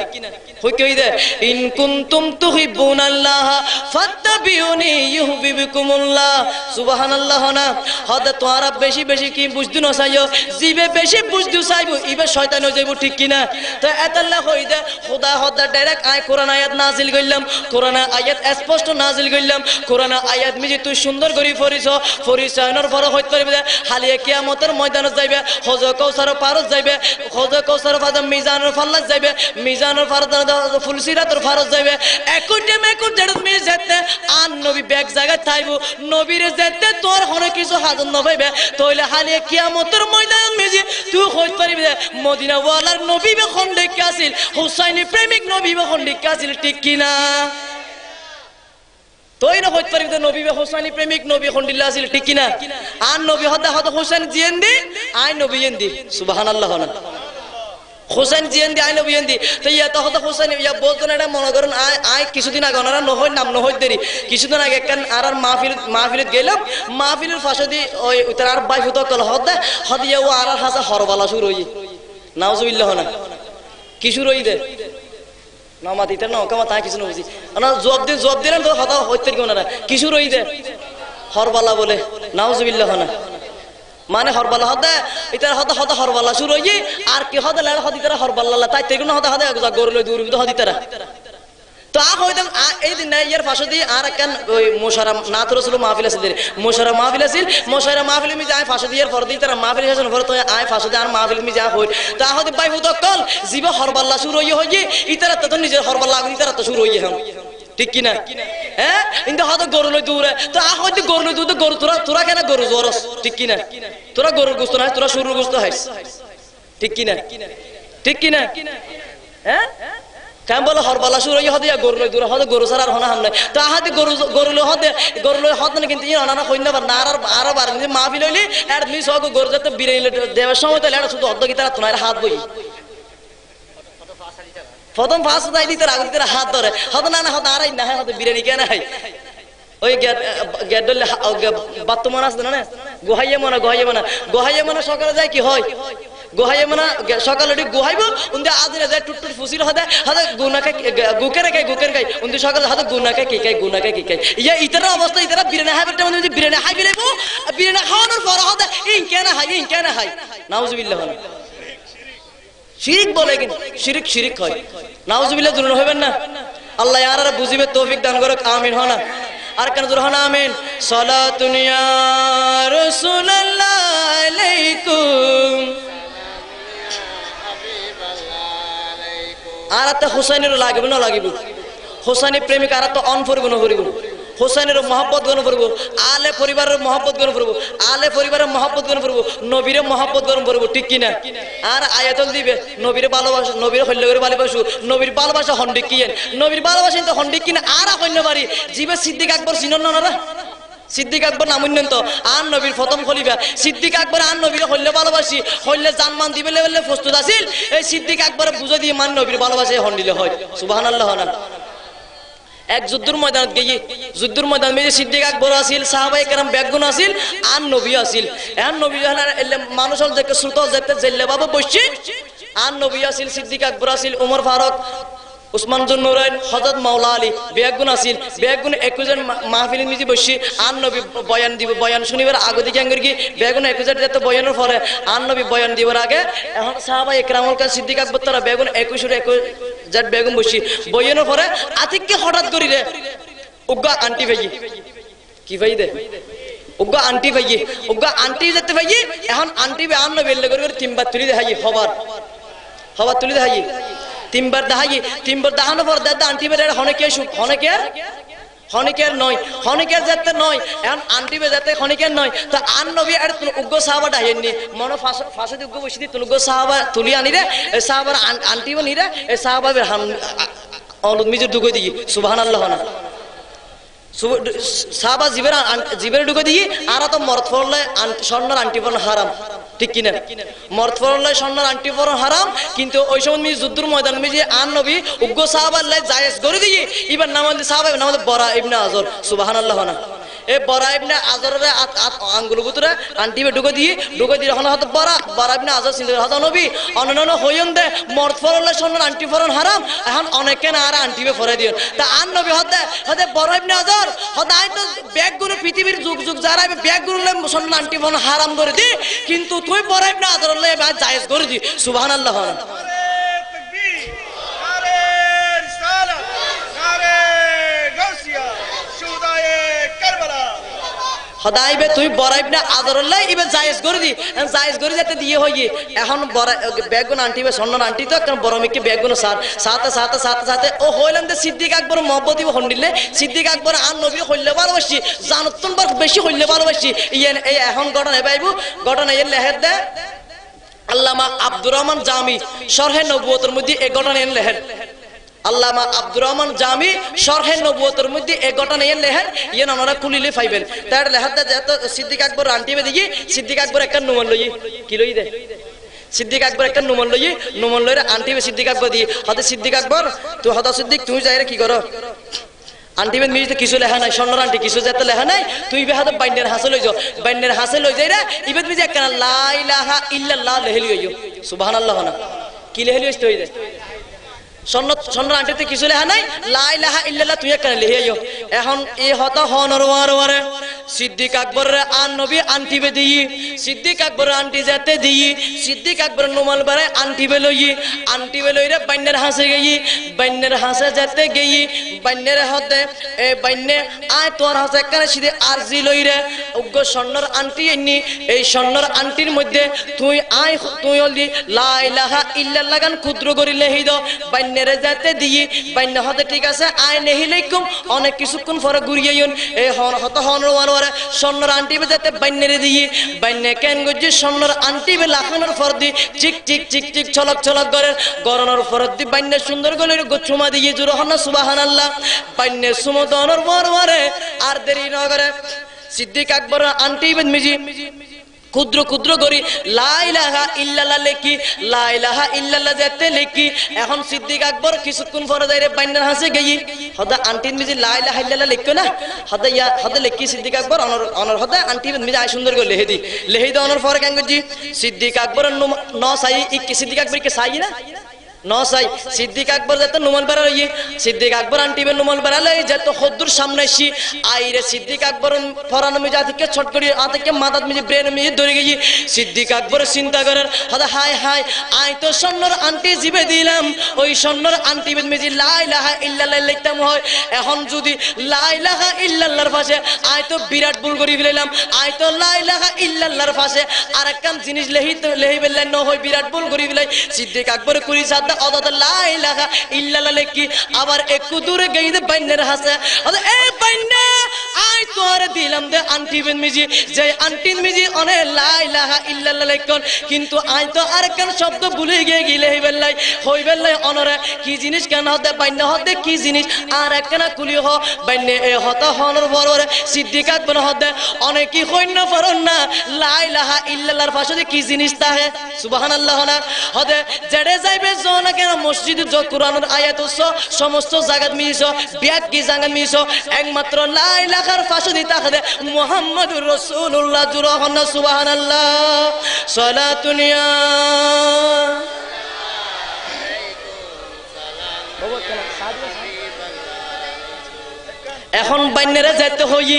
হই কি হই দে ইন কুনতুম তুহিব্বুনাল্লাহ ফাত্তাবিউনি ইউহিব্বুকুমুল্লাহ সুবহানাল্লাহ না হদে তোরা বেশি বেশি কি বুঝদু না চাইও জিবে বেশি বুঝদু চাইবো ইবে শয়তান হয়ে যাইবো ঠিক কি না তো এতাল্লাহ হই দে খোদা হদে ডাইরেক্ট আয় কোরআন আয়াত নাজিল কইলাম কোরআন আয়াত স্পষ্ট নাজিল কইলাম কোরআন আয়াত মিজি তুই সুন্দর করে পরিচয়নের পর হইতে পারবি হালিয়ে কিয়ামতের ময়দানে যাইবে হজ কৌসার পারত যাইবে হজ কৌসার ফাদা মিজানের ফাল্লাত যাইবে মিজানের ফারত ফুলসিরাতের ফারত যাইবে একটে মেকুট যেটা তুমি যেতে আর নবী ব্যাগ জায়গায় থাইব নবীরে যেতে তোর হনে কিছু হাজত নপাইবে তাহলে হালিয়ে কিয়ামতের ময়দানে মিজি তুই হইতে পারবি মদিনা ওয়ালার নবী বে খন্ডিক আছিল হুসাইনি প্রেমিক নবী বে খন্ডিক আছিল ঠিক কিনা তোই না হইতে পারবি নবী হোসেনি প্রেমিক নবী খন্ডিল্লা আছিল ঠিক কিনা আর নবী হদা হদা হোসেন জিয়েন দি আই নবী এন দি সুবহানাল্লাহ না হোসেন জিয়েন দি আই নবী এন দি তো ইয়া তো হদা হোসেন ইয়া বলতো না এটা মনে করেন আই কিছুদিন আগে ওনারা নহই নাম নহই দেরি কিছুদিন আগে একখান আর মাহফিলত গেলাম মাহফিলের ফাঁসে দি ওই তার আর বাই হুতো কল হদা হদিয়া ও আর হাসা হরবালা শুরু হই নাউজুবিল্লাহ না কি শুরু হই দে নামাতিতে না ওকে তা কিছু না বুঝি না জবাব দিলেন তো হতা হইতে কেউ না কিছু রই দে হরবালা বলে নাউজুবিল্লাহ না মানে হরবালা হদে ইতার হদা হদা হরবালা শুরু হই আর কি হদে লাল হদি তারা হরবালা তাই তেগুন হদা হদে গরু লই দূর হদি তারা তো আ হইতাম এই দিন ইয়ার পাশে দিয়ে আর একখান ওই মোশারা নাত রসুল মাহফিল আছে মোশারা মাহফিল আছিল মোশারা মাহফিল মি যায় পাশে দিয়ে পর দিই তারা মাহফিল আছে পর তো আয় পাশে দিয়ে আর মাহফিল মি যা হই তা হদি ভাই হুদ কল জীব হরবাল্লা শুরু হই ইতারা তো নিজের হরবাল্লা আগুন ইতারা তো শুরু হই এখন ঠিক কি না হ্যাঁ কিন্তু হয়তো গরু লই দূরে তো আ হইতে গরু লই দূরে গরু তোরা কেন গরু জরস ঠিক কি না তোরা গরুর গোস্ত না তোরা শুরুর গোস্ত হাইস ঠিক কি না ঠিক কি না হ্যাঁ কেন বলে হরবালা শুরু হই হদে গরু লই দূরে হদে গরু ছাড়া আর হনা হাম নাই তো আহাতে গরু লই হদে না কিন্তু অনানা কইনা বার না আর বার মাহফিল হইলি এর দুই সগ গরু যত বিরাইলে দেওয়ার সময় তো এটা শুধু অর্ধ গিতার তোনার হাত বই প্রথম ফাঁস দাই দিতে আগে দিতে হাত ধরে হদে না হদে আরাই না হদে বিরিয়ানি কেন হয় ওই গেট ধরলে বাত্তু মনে আছে না গোহাইয়ে মনে সকালে যায় কি হয় গোহাইয়ে মনে সকালে গোহাইব উন্দে আদিনে যায় টুট ফুসিল হদে গুনাকে গুকের গাই উন্দে সকালে হদে গুনাকে কি কাই ইয়া ইতার অবস্থা ইতারা বিরিয়ানি হাইবেটা মানে বিরিয়ানি হাই বিলাইবো বিরিয়ানি খাওয়ানোর পর হদে ইন কেন হাই নাউজুবিল্লাহ শিরিক বলে কিন্তু শিরিক হয় নাউজুবিল্লাহ দুরুন হইবেন না আল্লাহ ইয়ারা বুঝিবে তৌফিক দান করুক আমিন হনা আর কেন জোর হনা আমিন সালাতুন ইয়া রাসূলুল্লাহ আলাইকুম আর তে হুসাইনের লাগবে না লাগিব হুসাইনি প্রেমিক আর তো অন পরিব না করিব হোসেনের মহব্বত গণ করব আলে পরিবারের মহব্বত গণ করব আলে পরিবারের মহব্বত গণ করব নবীর মহব্বত গণ করব ঠিক কি না আর আয়াতুল দিবে নবীর ভালোবাসা নবীর হল্য করে ভালোবাসু নবীর ভালোবাসা হন্ডিক কিয়েন নবীর ভালোবাসা তো হন্ডিক কিনা আর হন্য বাড়ি জিবে সিদ্দিক আকবর চিনন না সিদ্দিক আকবর নামুন্নন তো আর নবীর প্রথম খলিফা সিদ্দিক আকবর আর নবীর হল্য ভালোবাসি হল্য জানমান দিবে বলে প্রস্তুত আছিল এই সিদ্দিক আকবর বুঝে দিয়ে মান নবীর ভালোবাসা হন্ডিলে হয় সুবহানাল্লাহ না এক যুদ্ধের ময়দান মেয়ে সিদ্দিক আকবর আছিল সাহাবায়ে কেরাম বেগুন আছিল আর নবী আছিল আর নবী মানুষ দেখে শ্রোতা দেখতে জেল্লে বাবা বসছি আর নবী আছিল সিদ্দিক আকবর আছিল উমর ফারুক উসমান জুন্নুরাইন হযরত মাওলা আলী বেগুন আছিল বেগুন 21 জন মাহফিল মিজি বসছি আর নবী বয়ান দিব বয়ান শুনিবার আগে দিকে আঙ্গুর কি বেগুন 21 যেতে বয়ানের পরে আর নবী বয়ান দিবার আগে এখন সাহাবায়ে কেরামুল কা সিদ্দিক আকবর তারা বেগুন 21 জাত বেগুন বসছি বয়ানের পরে আতিককে হঠাৎ করি রে উগ্গা আন্টি ভাই কি ভাই দে উগ্গা আন্টি যেতে ভাই এখন আন্টি বে আর নবী বেল্লে করে তিনবার তুলি দেখাই হবার তুলি দেখাই তিনবার দেখানোর পর দাদা আন্টি বের হনেকের হনেকের যেতে নয় এখন আন্টি বে যেতে হনেকের নয় তো আন নবী আর উগ্র সাহাবা ডাইনি মনে ফাঁসে উগ্র বসে দি তুলগ্র সাহাবা তুলি আনি রে এই সাহাবার আন্টি নি রে এই সাহাবা অলুদ মিজুর ঢুকে দিই সুবহানাল্লাহ না সাহাবা জিবের ঢুকে দিই আর তো মরত পড়লে স্বর্ণর আন্টি পড়ানো হারাম ঠিক কিনা মর্দ ফরলে স্বর্ণের আংটি পরন হারাম কিন্তু ওই সময় মি যুদ্ধের ময়দান মি যে আন নবী উগ্র সাহাবাল্লাহ জায়েজ করে দিয়ে এবার নামাজ সাহাবা নামাজ বরা ইবনে আজর সুবহানাল্লাহ না এ বরা ইবনে আজরের আঙ্গুল ভিতরে আংটি ঢুকে দিয়ে এখন হয়তো বরা ইবনে আজর চিন্তা হয়তো নবী অনন্য হইন দে মর্দ ফরলে স্বর্ণের আংটি পরন হারাম এখন অনেকে না আর আংটি পরে দিও তা আন নবী হতে বরা ইবনে আজর হতে আই তো ব্যাগ গুলো পৃথিবীর যুগ যুগ যারা ব্যাগ গুলো স্বর্ণের আংটি পরন হারাম করে দি কিন্তু তুই বরা ইবনে আজরের লে জায়েজ করে দি সুবহানাল্লাহ হদাইবে তুই বরাইবনা আদরল্লাহ ইবে জায়েজ করে দি জায়েজ করে যেতে দিয়ে হইয়ে এখন বড় বেগুন আন্টিবে স্বর্ণ আন্টি তো কারণ বড় মিকে বেগুন সাথে ও হইলাম যে সিদ্দিক আকবর মহব্বত হন্ডিলে সিদ্দিক আকবর আর নবী হইলে ভালোবাসি জানতন বার বেশি হইলে ভালোবাসি ইয়েন এই এখন ঘটনা পাইবো ঘটনা এর লেহের দে আল্লামা আব্দুর রহমান জামি শরহে নবুয়তের মধ্যে এই ঘটনা এর লেহের আল্লামা আব্দুর রহমান জামি শরহে নবুয়তের মধ্যে এই ঘটনা এর লেহের ইয়েন ওনারা কুলিলে পাইবেন তার লেহের দে যেত সিদ্দিক আকবর আন্টিবে দেখি সিদ্দিক আকবর একটা নুমান লই কি লই দে সিদ্দিক আকবর একটা নুমান লইরে আন্টিবে সিদ্দিক আকবর দিয়ে হতে সিদ্দিক আকবর তুই হতা সিদ্দিক তুই যাই রে কি করো আন্টিবেন মিজতে কিছু লেখা নাই স্বর্ণর আন্টি কিছু যেতে লেখা নাই তুই বে হাতে বাইন্ডের হাসে লই যাও বাইন্ডের হাসে লই যাই রে ইবেদ মিজে একখানা লা ইলাহা ইল্লাল্লাহ লেহলি হইও সুবহানাল্লাহ না কি লেহলি হইতে হই দে স্বর্ণর আন্টিতে কিছু লেখা নাই লা ইলাহা ইল্লাল্লাহ তুই একখানা লিহে আইও এখন এই হতা হনর ওয়ারে সিদ্দিক আকবর আন নবী আন্টিবে দিই সিদ্দিক আকবর আন্টি যেতে দিই সিদ্দিক আকবর নুমাল বারে আন্টিবে লই রে বাইন্নের হাসে গই বাইন্নের হাসে যেতে গই বাইন্নের হতে এ বাইন্নে আয় তোর হাসে একখানা সিধে আরজি লই রে উগ্র স্বর্ণর আন্টি এনি এই স্বর্ণর আন্টির মধ্যে তুই আয় তুই হলি লা ইলাহা ইল্লাল্লাহ গান ক্ষুদ্র করি লেহি দাও বাইন্নের যেতে দিই বাইন্য হতে ঠিক আছে আয় নেহিলাইকুম অনেক কিছুক্ষণ পরে ঘুরিয়েইন এই হত হনর ওয়ারে স্বর্ণর আন্টিবে যেতে বাইন্নেরে দিই বাইন্নে কেন গজি স্বর্ণর আন্টিবে লাখানোর পর দি চিক চিক চিক চিক ছলক ছলক করে গরনের পর দি বাইন্নে সুন্দর গলের গোছুমা দিয়ে জুর হন সুবহানাল্লাহ বাইন্নে সুমদনের ওয়ারে আর দেরি ন করে সিদ্দিক আকবর আন্টিবে মিজি ক্ষুদ্র ক্ষুদ্র করি লা ইলাহা ইল্লাল্লাহ লেখি লা ইলাহা ইল্লাল্লাহ যেতে লেখি এখন সিদ্দিক আকবর কিছুক্ষণ পরে যাইরে বাইন্নার হাসে গই হদা আন্টির মিজি লা ইলাহা ইল্লাল্লাহ লিখো না হদা লেখি সিদ্দিক আকবর অনর হদা আন্টির মিজি আই সুন্দর করে লেহি দি অনর পরে কেন গজি সিদ্দিক আকবর ন সাই কি সিদ্দিক আকবর কে সাই না নসাই সিদ্দিক আকবর যেত নুমল বেড়া লই সিদ্দিক আকবর আন্টিবে নুমল বেড়া লই যেত খদ্দুর সামনে আসি আইরে সিদ্দিক আকবর ফরানো মিজা থেকে ছট করি আতে মাথাত মিজি ব্রেন মিজি ধরে গই সিদ্দিক আকবর চিন্তা করেন হদা হাই হাই আই তো স্বর্ণর আন্টি জিবে দিলাম ওই স্বর্ণর আন্টিবে মিজি লা ইলাহা ইল্লাল্লাহ লিখতাম হয় এখন যদি লা ইলাহা ইল্লাল্লাহর পাশে আই তো বিরাট ভুল করি ফেলাম আই তো লা ইলাহা ইল্লাল্লাহর পাশে আরেকখান জিনিস লেহি ফেললেন ন হয় বিরাট ভুল করি ফেলাই সিদ্দিক আকবর করি সাদা অদত লা ইলাহা ইল্লাল্লাহ লেখি আবার একটু দূরে গইতে বাইন্নের হাসে এ বাইন্না আই তোরে দিলাম দে আন্টি বেন মিজি যে আন্টি মিজি অনে লা ইলাহা ইল্লাল্লাহ লেখন কিন্তু আই তো আরেকখান শব্দ ভুলে গিলে হইবেলাই অনরে কি জিনিস কেন হতে বাইন্না হতে কি জিনিস আর একখানা কুলি হ বাইন্নে এ হতা হনর বড়রে সিদ্দিক আকবর হতে অনেকই হইন পারন না লা ইলাহা ইল্লাল্লাহর পাশে কি জিনিস তাহে সুবহানাল্লাহ না হতে জেডে যাইবে জন কেন মসজিদে কোরআনের আয়াত সমস্ত জায়গা মিলিছ ব্যাগ কি জায়গা মিলিছ একমাত্র লা ইলাহার ফাঁসে দিতে হবে মুহাম্মাদুর রাসূলুল্লাহ জুরহনা সুবহানাল্লাহ সালাতুনিয়া এখন বাইন্নেরে যাইতে হই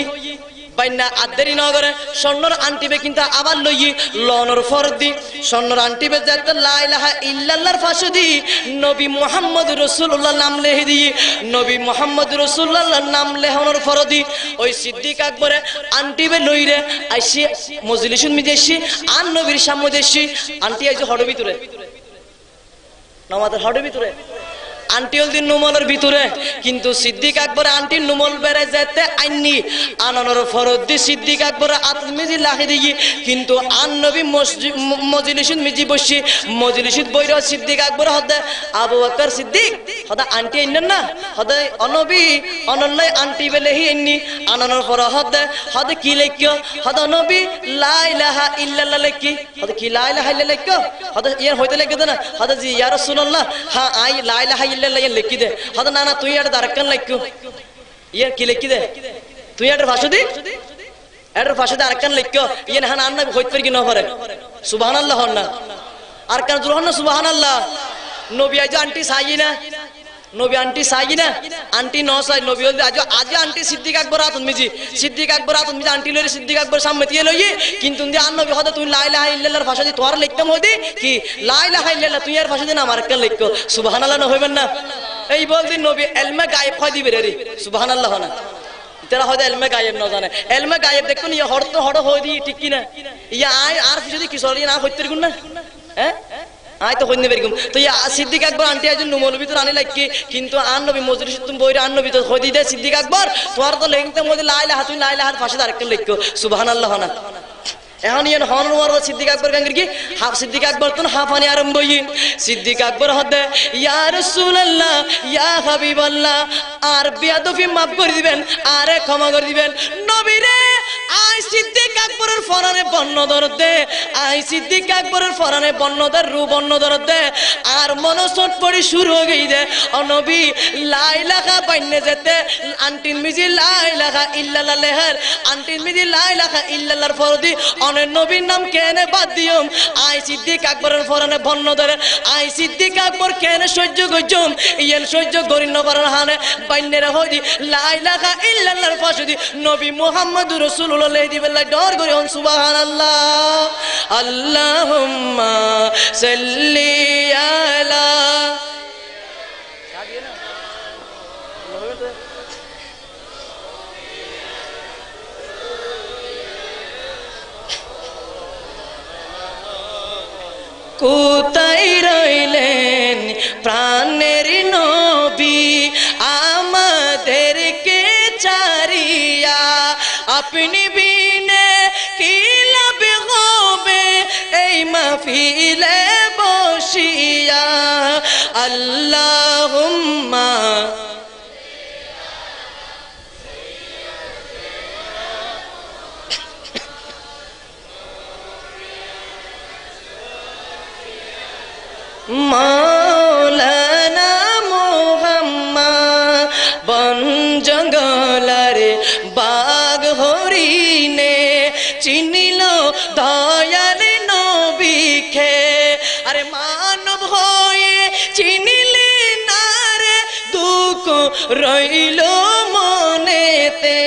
বাইন্না আদেরি নগরে স্বর্ণর আন্টিবে কিন্তু আবার লই লনর ফরদি স্বর্ণর আন্টিবে যেতে লা ইলাহা ইল্লাল্লাহর ফাঁসে দি নবী মুহাম্মদ রাসূলুল্লাহ নাম লেখি দি নবী মুহাম্মদ রাসূলুল্লাহ নাম লেখনের ফরদি ওই সিদ্দিক আকবরে আন্টিবে লইরে আইসি মজলিসুন মিজেসি আন নবীর সামনে দেশি আন্টি আইছে হড় ভিতরে নামাজের হড় ভিতরে আন্টিল দিন নুমলের ভিতরে কিন্তু সিদ্দিক আকবর আন্টি নুমল বেড়ে যেতে আইনি আনানোর ফরদি সিদ্দিক আকবর আত্মিজি লাখি দিই কিন্তু আন নবী মজলিসুত মিজি বসি মজলিসুত বইর সিদ্দিক আকবর হদে আবু বকর সিদ্দিক হদা আন্টি আইন না হদে অনবী অনল্লাই আন্টি বেলেহি আইনি আনানোর পর হদে কি লেখিও হদা নবী লা ইলাহা ইল্লাল্লাহ লিখি হদ কি লা ইলাহা ইল্লাল্লাহ লিখো হদ ইয়ার হইতে লিখে দে না হদ জি ইয়া রাসূলুল্লাহ হ্যাঁ আই লা ইলাহা ইল্লাল্লাহ ইয়ার লিখি দে হদ না না তুই আর দারকান লিখো ইয়ার কি লিখি দে তুই আর ভাষা দি এর ভাষা দে আরকান লিখো ইয়ান হান আন্না হইতে পারি কি না পারে সুবহানাল্লাহ না আরকান জুরহান না সুবহানাল্লাহ নবী আজ আন্টি সাই না নবী আন্টি সাই না আন্টি ন সাই নবী আজ আজ আন্টি সিদ্দিক আকবর আতুন মিজি সিদ্দিক আকবর আতুন মিজি আন্টি লরি সিদ্দিক আকবর সামনে দিয়ে লই কিন্তু দি আন নবী হদা তুই লা ইলাহা ইল্লাল্লাহর ভাষা দি তোর লিখতাম হদি কি লা ইলাহা ইল্লাল্লাহ তুই এর ভাষা দি না আমার কা লিখো সুবহানাল্লাহ না হইবেন না এই বলদি নবী ইলমে গায়েব কই দিবে রে সুবহানাল্লাহ না তেরা হয়তো এলমে গায়েব না জানে এলমে গায়েব দেখুন ইয়া হড় তো হড় হই দি ঠিক কি না ইয়া আয় আর যদি কি সরি না হইতে গুণ না হ্যাঁ আয় তো হইনে বেরগুম তো ইয়া সিদ্দিক আকবর আন্টি আইজন মৌলবী তো আনি লাগকি কিন্তু আন নবী মজলিস তুমি বইরা আন নবী তো হই দে সিদ্দিক আকবর তোর তো লেখতে মধ্যে লা ইলাহা তুই লা ইলাহার ভাষা আরেকটা লিখো সুবহানাল্লাহ না এখন ইয়ান হন ওয়ার সিদ্দিক আকবর গাঙ্গির কি হাফ সিদ্দিক আকবর তো হাফানি আরম্ভ হই সিদ্দিক আকবর হদে ইয়া রাসূলুল্লাহ ইয়া হাবিবাল্লাহ আর বিয়াদফি মাফ করে দিবেন আরে ক্ষমা করে দিবেন নবী রে আই সিদ্দিক আকবরের ফরানে বন্ন দরদে আই সিদ্দিক আকবরের ফরানে বন্নদার রু বন্ন দরদে আর মনসট পড়ি শুরু হয়ে গই দে ও নবী লা ইলাহা বাইনে যেতে আন্টিন মিজি লা ইলাহা ইল্লাল্লাহ লেহার আন্টিন মিজি লা ইলাহা ইল্লাল্লাহর ফরদি অনেক নবীর নাম কেনে বাদ দিয়ম আই সিদ্দিক আকবরের ফরানে বন্ন ধরে আই সিদ্দিক আকবর কেনে সহ্য গজম ইয়ান সহ্য করিন নবরান হানে বাইনেরা হইদি লা ইলাহা ইল্লাল্লাহর ফাসদি নবী মুহাম্মদুর রাসূলুল্লাহ লেদি বিল্লাহ ডর করে হন সুবহানাল্লাহ আল্লাহুম্মা সাল্লি আলা কোথায় রইলেন প্রাণের নবী আমাদেরকে ছাড়িয়া আপনি বিনে কি লাভ হবে এই মাহফিলে বসিয়া আল্লাহুম্মা মৌলানা মুহাম্মদ বন জঙ্গলারে বাঘ হরিণে চিনিল দয়াল নবীকে আরে মানব হয়ে চিনিলে না রে দুঃখ রইল মনেতে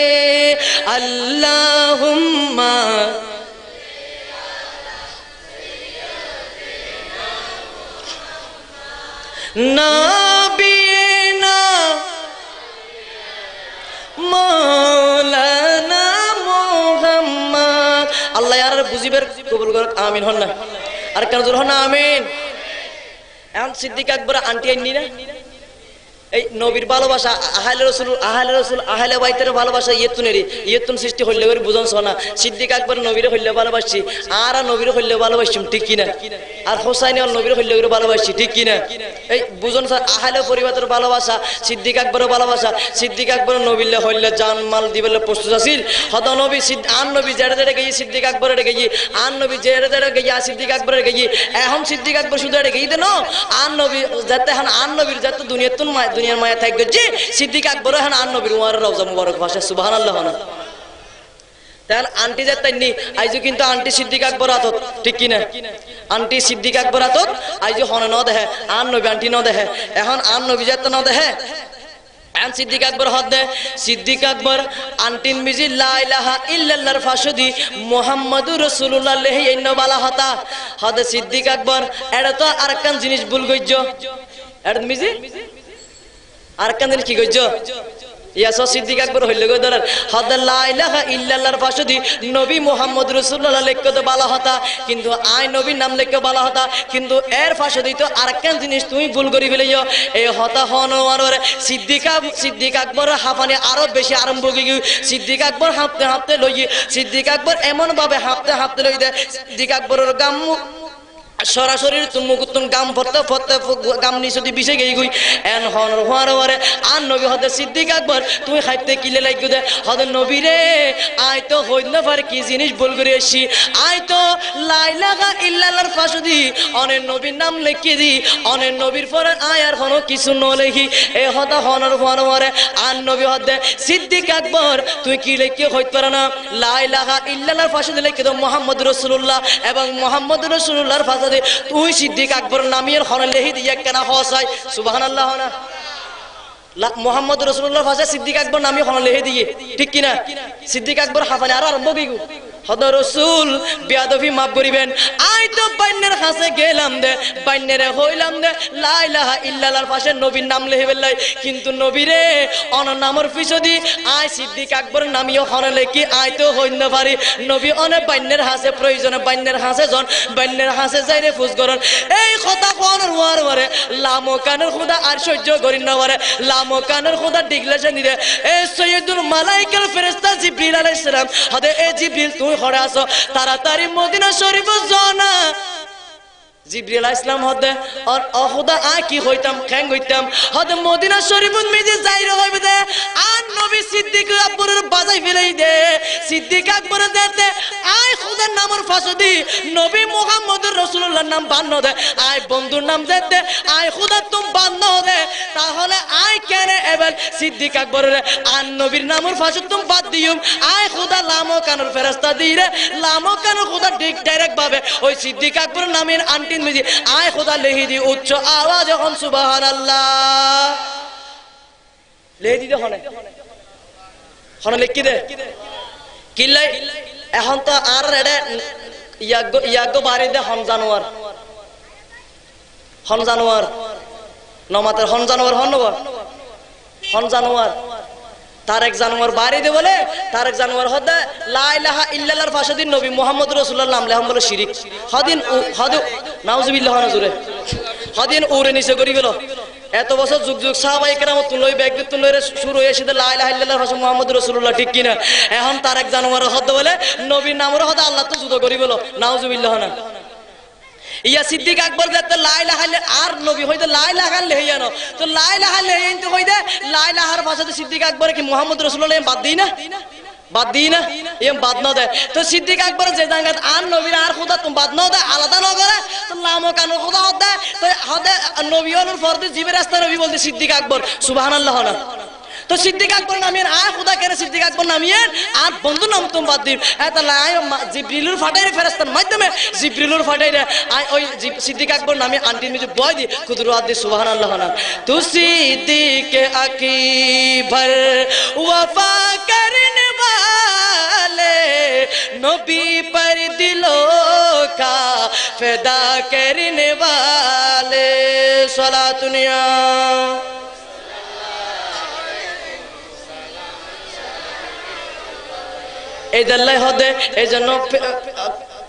আল্লাহুম্মা নবীনা মৌলানা মুহাম্মদ আল্লাহ আর বুঝিবের কবুল করুক আমিন হন না আর কেন জোর হন আমিন এখন সিদ্দিক আকবর আন্টি আইনি না এই নবীর ভালোবাসা আহলে রাসূল আহলে বাইতের ভালোবাসা ইয়েতুন সৃষ্টি হইলে করে বুঝন শোনা সিদ্দিক আকবর নবীরে হইলে ভালোবাসছি আর নবীরে হইলে ভালোবাসছি ঠিক কি না আর হোসাইন আর নবীরে হইলে করে ভালোবাসছি ঠিক কি না এই বুঝন স্যার আহলে পরিবারের ভালোবাসা সিদ্দিক আকবরের ভালোবাসা সিদ্দিক আকবর নবীলে হইলে জান মাল দিবেলে প্রস্তুত আছিল হদ নবী আন নবী জেড়ে জেড়ে গিয়ে সিদ্দিক আকবরের গিয়ে আন নবী জেড়ে জেড়ে গিয়ে সিদ্দিক আকবরের গিয়ে এখন সিদ্দিক আকবর শুধু এড়ে গিয়ে দেন আন নবী যাতে এখন আন নবীর যাতে দুনিয়ার মায়া থাকবে যে সিদ্দিক আকবর এখন আন নবীর ওয়ার রওজা মুবারক ভাষা সুবহানাল্লাহ না তাহলে আন্টি যাতাইনি আইজু কিন্তু আন্টি সিদ্দিক আকবর আতত ঠিক কি না আন্টি সিদ্দিক আকবর আতত আইজু হন ন দেহে আন নবী আন্টি ন দেহে এখন আন নবী যাতে ন দেহে আন সিদ্দিক আকবর হদ দে সিদ্দিক আকবর আন্টিন মিজি লা ইলাহা ইল্লাল্লাহর ফাসদি মুহাম্মাদুর রাসূলুল্লাহ লেহি ইন্ন বালা হতা হদ সিদ্দিক আকবর এটা তো আরেকখান জিনিস ভুল গইজ এটা মিজি আরেকখান জিনিস কি গইজ ইয়াসা সিদ্দিক আকবর হইল গো দরার হদ লা ইলাহা ইল্লাল্লাহর ফাসদি নবী মুহাম্মদ রাসূলুল্লাহ লেখকে তো বালা হতা কিন্তু আই নবীর নাম লেখকে বালা হতা কিন্তু এর ফাসদি তো আরেকখান জিনিস তুমি ভুল করি ফেলাইও এই হতা হন আর সিদ্দিক আকবর হাফানি আরো বেশি আরম্ভ হয়ে গিয়ে সিদ্দিক আকবর হাঁপতে লই সিদ্দিক আকবর এমন ভাবে হাঁপতে লই দে সিদ্দিক আকবরের গাম্মু সরাসরি মুকুতুন গাম ফতে ফতে গাম নিচে বিষে গই গই এন হন হওয়ার ওরে আর নবী হতে সিদ্দিক আকবর তুমি খাইতে কিলে লাগু দে হতে নবী রে আই তো হইল না পারে কি জিনিস বল করে আসি আই তো লা ইলাহা ইল্লাল্লাহর পাশে অনেক নবীর নাম লিখে দি অনেক নবীর পরে আয় আর হনো কিছু ন লেখি এ হতা হনর হওয়ার ওরে আর নবী হতে সিদ্দিক আকবর তুই কি লিখে হইতে পারে না লা ইলাহা ইল্লাল্লাহর পাশে লিখে দাও মুহাম্মদ রাসূলুল্লাহ এবং মুহাম্মদ রাসূলুল্লাহর পাশে তুই সিদ্দিক আকবর নামিয়ে হন লেহি দিয়ে কেন হসাই সুবহানাল্লাহ না মুহাম্মদ রাসূলুল্লাহর পাশে সিদ্দিক আকবর নামিয়ে হন লেহি দিয়ে ঠিক কিনা সিদ্দিক আকবর হাফানি আর আরম্ভ কি হদ রসুল বিয়াদবি মাফ করিবেন আই তো বাইনের কাছে গেলাম দে বাইনেরে হইলাম দে লা ইলাহা ইল্লাল্লাহর পাশে নবীর নাম লিখে ফেললাই কিন্তু নবীরে অন নামের পিছদি আই সিদ্দিক আকবর নামিও হনে লেখি আই তো হইন না পারি নবী অনেক বাইনের হাসে প্রয়োজনে বাইনের হাসে জন বাইনের হাসে যাইরে ফুস করন এই কথা কোন ওয়ার ওরে লামো কানের খোদা আর সহ্য করিন না ওরে লামো কানের খোদা ডিগলেশন দিলে এ সৈয়দুল মালাইকার ফেরেশতা জিবরিল আলাইহিস সালাম হদে এ জিবরিল তুই খড়ে আসো তাড়াতাড়ি মদিনা শরীফ জানা জিবরিল আলাইহিস সালাম হদে আর খোদা আ কি হইতাম খ্যাং হইতাম হদে মদিনা শরীফ মিজে যাইরে হইবে দে আর নবী সিদ্দিক আকবরের বাজাই ফেলাই দে সিদ্দিক আকবর দেতে আই খোদার নামের ফাঁসদি নবী মুহাম্মদুর রাসূলুল্লাহর নাম বান্ন দে আই বন্ধুর নাম দেতে আই খোদা তুম বান্ন দে তাহলে আই কেন এবার সিদ্দিক আকবরের আর নবীর নামের ফাঁসদ তুম বাদ দিউম আই খোদা লামো কানের ফেরেশতা দিরে লামো কানের খোদা ডাইরেক্ট ভাবে ওই সিদ্দিক আকবর নামের আন্টি আয় খোদা লেহি দি উচ্চ আওয়াজ এখন সুবহানাল্লাহ লেহি দি হনে হনে লিখি দে কিলাই এখন তো আর এডে ইয়াগ বাড়ি দে হন জানোয়ার নমাতের হন জানোয়ার হন জানোয়ার তারেক জানোয়ার বাড়ি দে বলে তারেক জানোয়ার হদে লা ইলাহা ইল্লাল্লাহর পাশে দিন নবী মুহাম্মদ রাসূলুল্লাহর নাম লেখম বলে শিরিক হদিন নাউজুবিল্লাহ নাজুরে হদিন উরে নিচে করি গেল এত বছর যুগ যুগ সাহাবায়ে কেরাম তুলই ব্যাগ তুলই শুরু হয়েছে লা ইলাহা ইল্লাল্লাহর পাশে মুহাম্মদ রাসূলুল্লাহ ঠিক কিনা এখন তারেক জানোয়ার হদে বলে নবীর নামের হদে আল্লাহ তো যুদ্ধ করি গেল নাউজুবিল্লাহ না ইয়া সিদ্দিক আকবর যাতে লা ইলাহা আর নবী হইতে লা ইলাহা ইল্লাল্লাহ তো লা ইলাহা ইল্লাল্লাহ তো হইতে লা ইলাহার ভাষাতে সিদ্দিক আকবর কি মুহাম্মদ রাসূলুল্লাহ বাদ দিই না এম বাদ না দেয় তো সিদ্দিক আকবর যে জায়গা আর নবীর আর খোদা তুমি বাদ না দেয় আলাদা না করে তো লামো কানো খোদা হদে তো হদে নবী হলোর ফরদে জিবের রাস্তা নবী বলতে সিদ্দিক আকবর সুবহানাল্লাহ না তো সিদ্দিক আকবর নামিয়ে আর খোদা কেন সিদ্দিক আকবর নামিয়ে আর বন্ধু নাম তুমি বাদ দিন তাহলে জিবরিলুর ফাটাইরে ফেরেশতার মাধ্যমে জিবরিলুর ফাটাইরে ওই সিদ্দিক আকবর নামিয়ে আন্টির মিজে বয় দি কুদরত দি সুবহানাল্লাহ না তু সিদ্দিক আকবর ওয়াফা করনে वाले नबी पर दिलों का फिदा करने वाले सलातुनिया এই দল্লাই হদে এই জন্য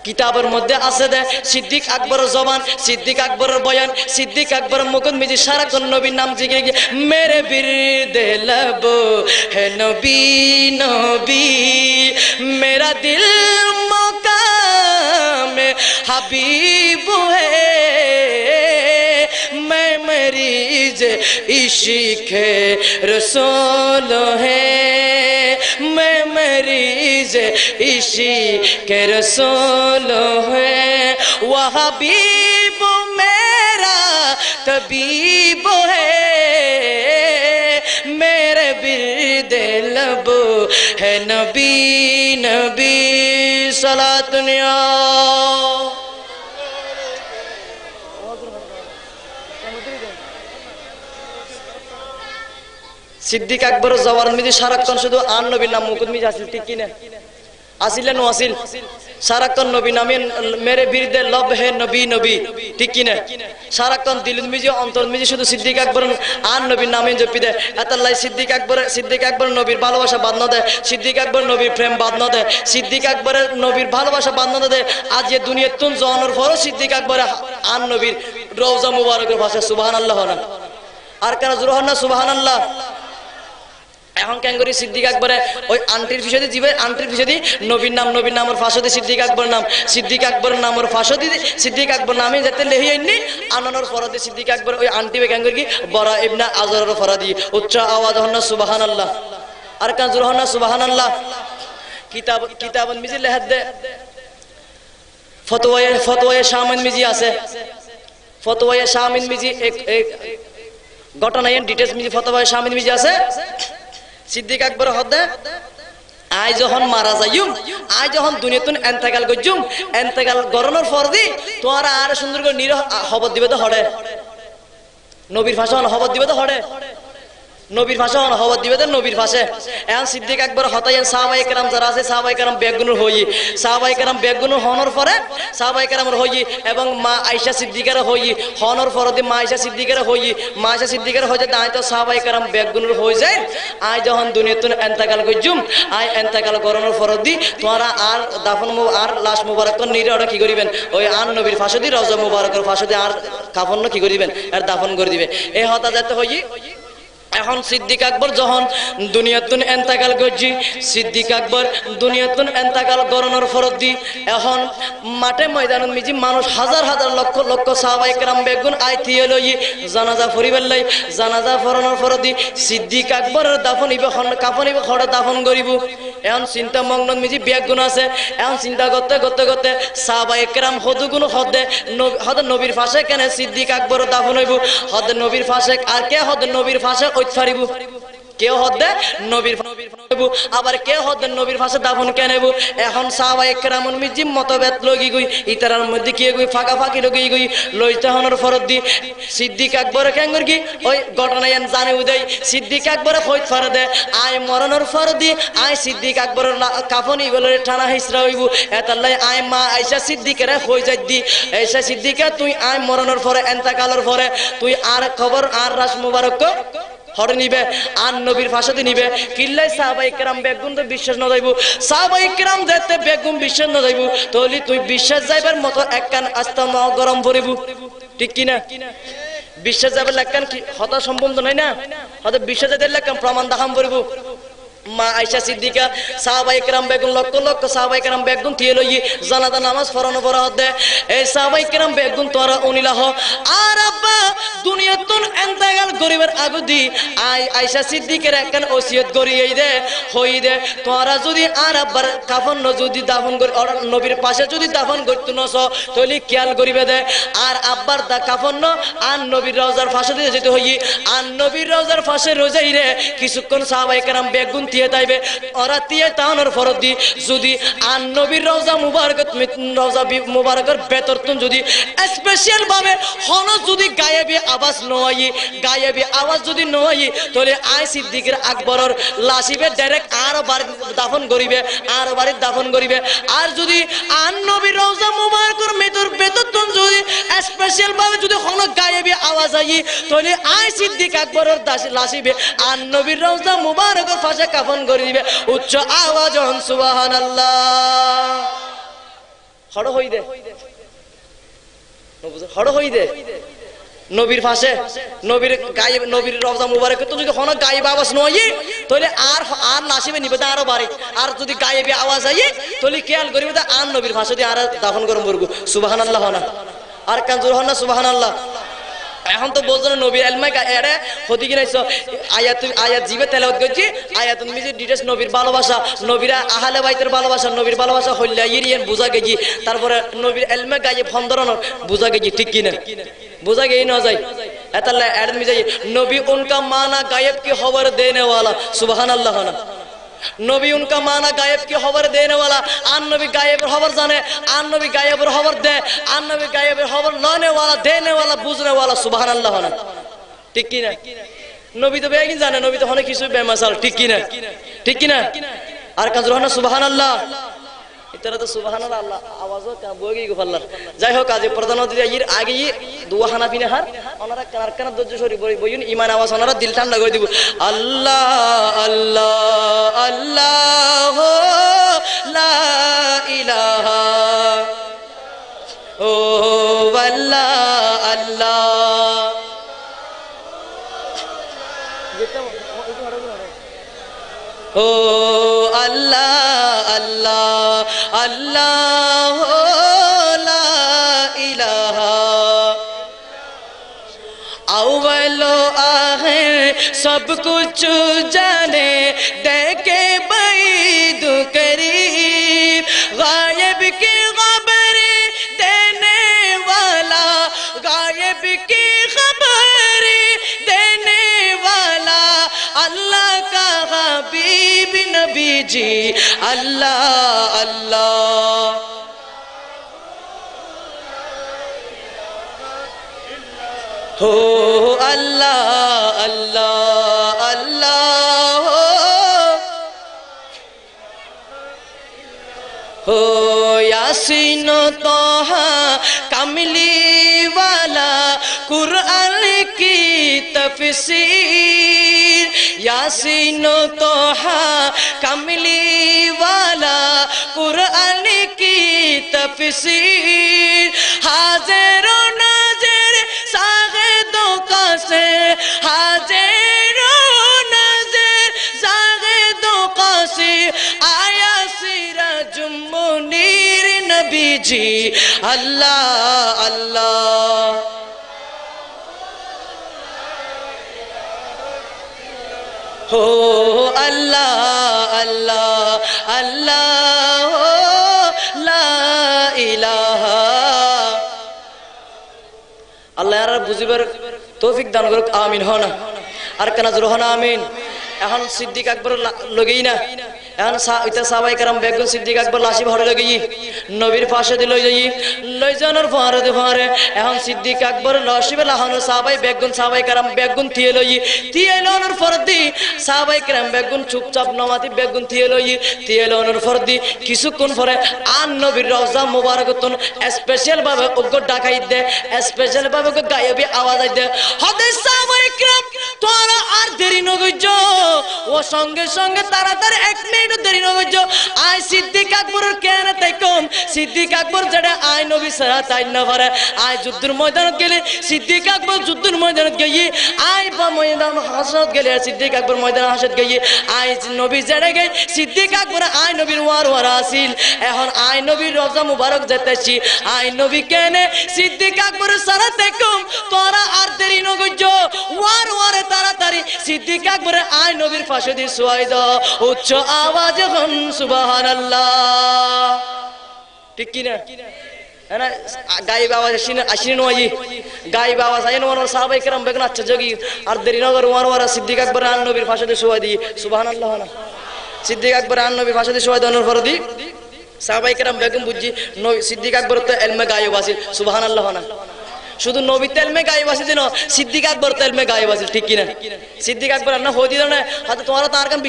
কিতাবের মধ্যে আছে দে সিদ্দিক আকবরের জবান সিদ্দিক একবারের বয়ান সিদ্দিক একবারের মুকুদ মিজি সারাক্ষণ নবীর নাম জিগে গিয়ে মেরে বিরদে लब है नबी नबी मेरा दिल मकाम हबीब है मैं मरीज इश्क रसूल है मैं मरीज इश्क रसूल है वह हबीब मेरा तबीब है मेरे बिरदे लब है नबी नबी सलातुनिया সিদ্দিক আকবর জওয়ার মিজি সারাক্ষণ শুধু আন নবীর নাম মুকুদ মিজি আসিল ঠিক কিনা আসিলেন ওয়াসিল সারাক্ষণ নবী নামে মেরে বিরদে লব হে নবী নবী ঠিক কিনা সারাক্ষণ দিল মিজি অন্তর মিজি শুধু সিদ্দিক আকবর আন নবীর নামে জপি দেয় এতাল্লাই সিদ্দিক আকবর নবীর ভালোবাসা বাদ না দেয় সিদ্দিক আকবর নবীর প্রেম বাদ না দেয় সিদ্দিক আকবরের নবীর ভালোবাসা বাদ না দেয় আজ যে দুনিয়ার তুন জওয়ানোর পরও সিদ্দিক আকবর আন নবীর রওজা মুবারকের ভাষা সুবহানাল্লাহ না আর কেন জোর হন না সুবহানাল্লাহ এখন কেন করি সিদ্দিক আকবরে ওই আন্টির পিছনে দিবে, আন্টির পিছনে নবীর নামের ফাঁসদি সিদ্দিক আকবর নাম, সিদ্দিক আকবর নামের ফাঁসদি সিদ্দিক আকবর নামে যাতে লেহি আইনি আনানোর ফরদি সিদ্দিক আকবর ওই আন্টি কেন করি কি বড় ইবনা আজরের ফরদি উচ্চ আওয়াজ হন না সুবহানাল্লাহ, আর কান জোর হন না সুবহানাল্লাহ। কিতাব মিজি লেহাদ দে ফতোয়ায়ে শামিন মিজি আছে, ফতোয়ায়ে শামিন মিজি এক ঘটনা ডিটেলস মিজি ফতোয়ায়ে শামিন মিজি আছে। সিদ্দিক আকবর হদে আই যখন মারা যাইম, আই যখন দুনিয়াতুন এন্তেকাল গজ্জুম, এন্তেকাল গরনের ফরদি তোরা আর সুন্দর করে নির খবর দিবে তো হড়ে, নবীর ভাষা খবর দিবে তো হড়ে, নবীর ভাষা খবর দিবে তো নবীর ভাষে। এখন সিদ্দিক আকবর হতাইন সাহাবায়ে কেরাম যারা আছে সাহাবায়ে কেরাম বেগুনুর হই, সাহাবায়ে কেরাম বেগুনুর হনর পরে সাহাবায়ে কেরামের হই এবং মা আয়েশা সিদ্দিকার হই হনর ফরদি মা আয়েশা সিদ্দিকার হই, মা আয়েশা সিদ্দিকার হই দাই তো সাহাবায়ে কেরাম বেগুনুর হই যায়। আই যখন দুনিয়াতুন এন্তেকাল গজ্জুম, আই এন্তেকাল গরনের ফরদি তোরা আর দাফন আর লাশ মুবারক নিরে ওরা কি করিবেন ওই আন নবীর ফাঁসদি রওজা মুবারকের ফাঁসদি আর কাফন কি করিবেন আর দাফন করে দিবে। এই হতা যাতে হই। এখন সিদ্দিক আকবর যখন দুনিয়াতুন এন্তেকাল গজ্জি, সিদ্দিক আকবর দুনিয়াতুন এন্তেকাল গরনের ফরদি এখন মাঠে ময়দানত মিজি মানুষ হাজার হাজার লক্ষ লক্ষ সাহাবায়ে কেরাম বেগুন আইতিয়ে লই জানাজা ফরিবার লাই, জানাজা ফরানোর ফরদি সিদ্দিক আকবরের দাফন ইবে কাফন ইবে খড়ে দাফন করিব। এখন চিন্তা মগ্ন মিজি বেগুন আছে, এখন চিন্তা করতে করতে করতে সাহাবায়ে কেরাম হদুগুন হদে নবীর ফাঁসে কেন সিদ্দিক আকবরের দাফন হইব, হদে নবীর ফাঁসে আর কে হদে নবীর ফাঁসে ফারিব, কেউ হদে নবীর আবার কেউ হদে নবীর ফাঁসে দাফন কে নেব। এখন সাহাবায়ে কেরামুন মিজি মতভেদ লগি গই ইতারার মধ্যে কি গই ফাঁকা ফাঁকি লগি গই লইতে হনর ফরত দি সিদ্দিক আকবর কেঙ্গর কি ওই ঘটনায় জানে উদয় সিদ্দিক আকবর কইত ফর দে আই মরণর ফর দি আই সিদ্দিক আকবর কাফনি বলে ঠানা হিসরা হইব এতাল্লাই আই মা আয়েশা সিদ্দিকের হই যাই দি আয়েশা সিদ্দিকা তুই আই মরণর পরে এন্তেকালের পরে তুই আর খবর আর রাস মুবারক হরে নিবে আর নবীর ফাঁসাতে নিবে কিল্লাই সাহাবায়ে কেরাম বেগুন তো বিশ্বাস না যাইব, সাহাবায়ে কেরাম যেতে বেগুন বিশ্বাস না যাইব তাহলে তুই বিশ্বাস যাইবার মতো একখান আস্তা ন গরম পড়িব, ঠিক কিনা? বিশ্বাস যাবার একখান কি হতা সম্বন্ধ নাই না, হয়তো বিশ্বাস যাইতে একখান প্রমাণ দেখাম পড়িব। মা আয়েশা সিদ্দিকা সাহাবায়ে কেরাম বেগুন লক্ষ লক্ষ সাহাবায়ে কেরাম বেগুন থিয়ে লই জানাজা নামাজ পড়ানো পড়া হতে এই সাহাবায়ে কেরাম বেগুন তোরা উনিলাহ আর আব্বা দুনিয়াতুন এন্তেকাল করিবার আগুদি আয়েশা সিদ্দিকের একখান ওসিয়ত করিয়ে দে হই দে তোরা যদি আর আব্বার কাফন যদি দাফন করি নবীর পাশে যদি দাফন করতে নস তাহলে খেয়াল করিবে দে আর আব্বার দা কাফন আর নবীর রওজার ফাঁসে দিয়ে যেতে হই আর নবীর রওজার ফাঁসে রোজাই রে কিছুক্ষণ সাহাবায়ে কেরাম বেগুন দিয়ে তাইবে ওরা দিয়ে তাওনের ফরত দি যদি আর নবীর রওজা মুবারকের বেতরতুন যদি স্পেশাল ভাবে হন যদি গায়েবী আওয়াজ নয় গায়েবী আওয়াজ যদি নয় তাহলে আই সিদ্দিকের আকবরের লাশিবে ডাইরেক্ট আর বাড়ি দাফন করিবে আর বাড়ি দাফন করিবে আর যদি আর নবীর রওজা মুবারকের বেতরতুন যদি স্পেশাল ভাবে যদি হন গায়েবী আওয়াজ আই তাহলে আই সিদ্দিক আকবরের লাশিবে আর নবীর রওজা মুবারকের পাশে কাফন করে দিবে উচ্চ আওয়াজ সুবহানাল্লাহ হড় হই দে হড় হই দে নবীর পাশে নবীর গায়ে নবীর রওজা মুবারকে তো যদি কোনো গায়েব আওয়াজ নয় তাহলে আর আর নাসিবে নিবে আরো বাড়ি আর যদি গায়েবী আওয়াজ আই তাহলে খেয়াল করিবে আর নবীর পাশে দিয়ে আর দাফন করব বলবো সুবহানাল্লাহ না আর কাজুর হন না সুবহানাল্লাহ। এখন তো বলছো না নবীর এলমাই এড়ে হদি কিনাইছো আয়াত জিবে তেলাওয়াত করছি আয়াত মিজি ডিটেলস নবীর ভালোবাসা নবীরা আহলে বাইতের ভালোবাসা নবীর ভালোবাসা হইলা ইরিয়ান বুঝা গেছি তারপরে নবীর এলমে গায়ে ফন্দরন বুঝা গেছি ঠিক কিনা বুঝা গেই না যায় এতাল্লাহ এড মিজাই নবী উনকা মানা গায়েব की खबर देने वाला सुबहानअल्लाह ना नबी उनका माना गायब की खबर देने वाला आन नबी गायब खबर जाने आन नबी गायब खबर दे आन नबी गायब खबर लाने वाला देने वाला बुझने वाला सुभान अल्लाह ना ठीक की ना नबी तो बेगिन जाने नबी तो होने किसी बेमसाल ठीक की ना আর কাজ রহনা সুবহানাল্লাহ ইতারা তো সুবহানাল্লাহ আওয়াজও কা বগি গফাল্লাহ যাই হোক আজ প্রধান অতিথি এর আগে দুয়া হানাফিনে হার ওনারা কানার কানার দজ্জ শরীফ বইন ঈমান আওয়াজ ওনারা দিল ঠান্ডা করে দিব আল্লাহ আল্লাহ আল্লাহ লা ইলাহা ও আল্লাহ আল্লাহ ও আল্লাহ আল্লাহ আল্লাহ লা ইলাহা अव्वल आखिर सब कुछ जाने देखे बैद करीब गायब की खबर देने वाला गायब की खबर देने वाला अल्लाह का हबीब नबी जी अल्लाह अल्लाह हो अल्लाह अल्लाह अल्लाह हो यासीन तोहा कमली वाला कुरान की तफसीर यासीन तोहा कमली वाला कुरान की तफसीर हाजिर नाजिर सागिदों का से हाजिर नाजिर सागिदों का से आया सिराजुम मुनीर नबी जी अल्लाह अल्लाह हो अल्लाह अल्लाह अल्लाह ला इलाहा আল্লাহ আর বুঝিবার তৌফিক দান করুক আমিন হনা আর কানা জোর হনা আমিন এখন সিদ্দিক আকবর লগেই না এখন ইতা সাহাবায়ে কেরাম বেগুন সিদ্দিক আকবর লাশি ভরে লগেই নবীর পাশে দি লই জানার ফারে এখন সিদ্দিক আকবর লাশিবে লাহানো সাহাবায়ে কেরাম বেগুন থিয়ে লওয়ার ফরদি সাহাবায়ে কেরাম বেগুন চুপচাপ নমাতি বেগুন থিয়ে লওয়ার ফরদি কিছুক্ষণ পরে আন নবীর রওজা মুবারকতুন স্পেশাল ভাবে ওগো ডাকাই দে স্পেশাল ভাবে ওগো গায়েবী আওয়াজ দে হদে সাহাবায়ে কেরাম তোরা আর দেরি নগজ ও সঙ্গে সঙ্গে তাড়াতাড়ি 1 মিনিট দেরি নগজ আই সিদ্দিক আকবরের কেন তাইকম সিদ্দিক আকবর যেটা আই নবী সারা তাই না পারে আই যুদ্ধের ময়দানত গেলে সিদ্দিক আকবর যুদ্ধের ময়দানত গিয়ে আই বা ময়দান হাসরত গেলে সিদ্দিক আকবর ময়দান হাসরত গিয়ে আই নবী যেটা গে সিদ্দিক আকবর আই নবীর ওয়ার আসিল এখন আই নবীর রওজা মুবারক যেতেছি আই নবী কেন সিদ্দিক আকবরের সারা তাইকম তোরা আর দেরি নগজ ওয়ার তাড়াতাড়ি সিদ্দিক আকবর আই নবীর পাশে দিয়ে শুয়াই দাও উচ্চ আওয়াজ হন সুবহানাল্লাহ ঠিক কি না না গায়েব আওয়াজ আসিনি নয় গায়েব আওয়াজ আইন ওয়ার সাহাবায়ে কেরাম বেগুন আচ্ছা জগি আর দেরি নগর ওয়ার সিদ্দিক আকবর আন নবীর পাশে দিয়ে শুয়াই দি সুবহানাল্লাহ না সিদ্দিক আকবর আন নবীর পাশে দিয়ে শুয়াই দানোর ফরদি সাহাবায়ে কেরাম বেগুন বুঝি সিদ্দিক আকবর তো ইলমে গায়েব আছে সুবহানাল্লাহ না শুধু নবী তেলমে গায়েব আছে যেন সিদ্দিক আকবর তেলমে গায়েব আছে ঠিক কি না সিদ্দিক আকবর না হই দিল না হয়তো তোমারা তার কাম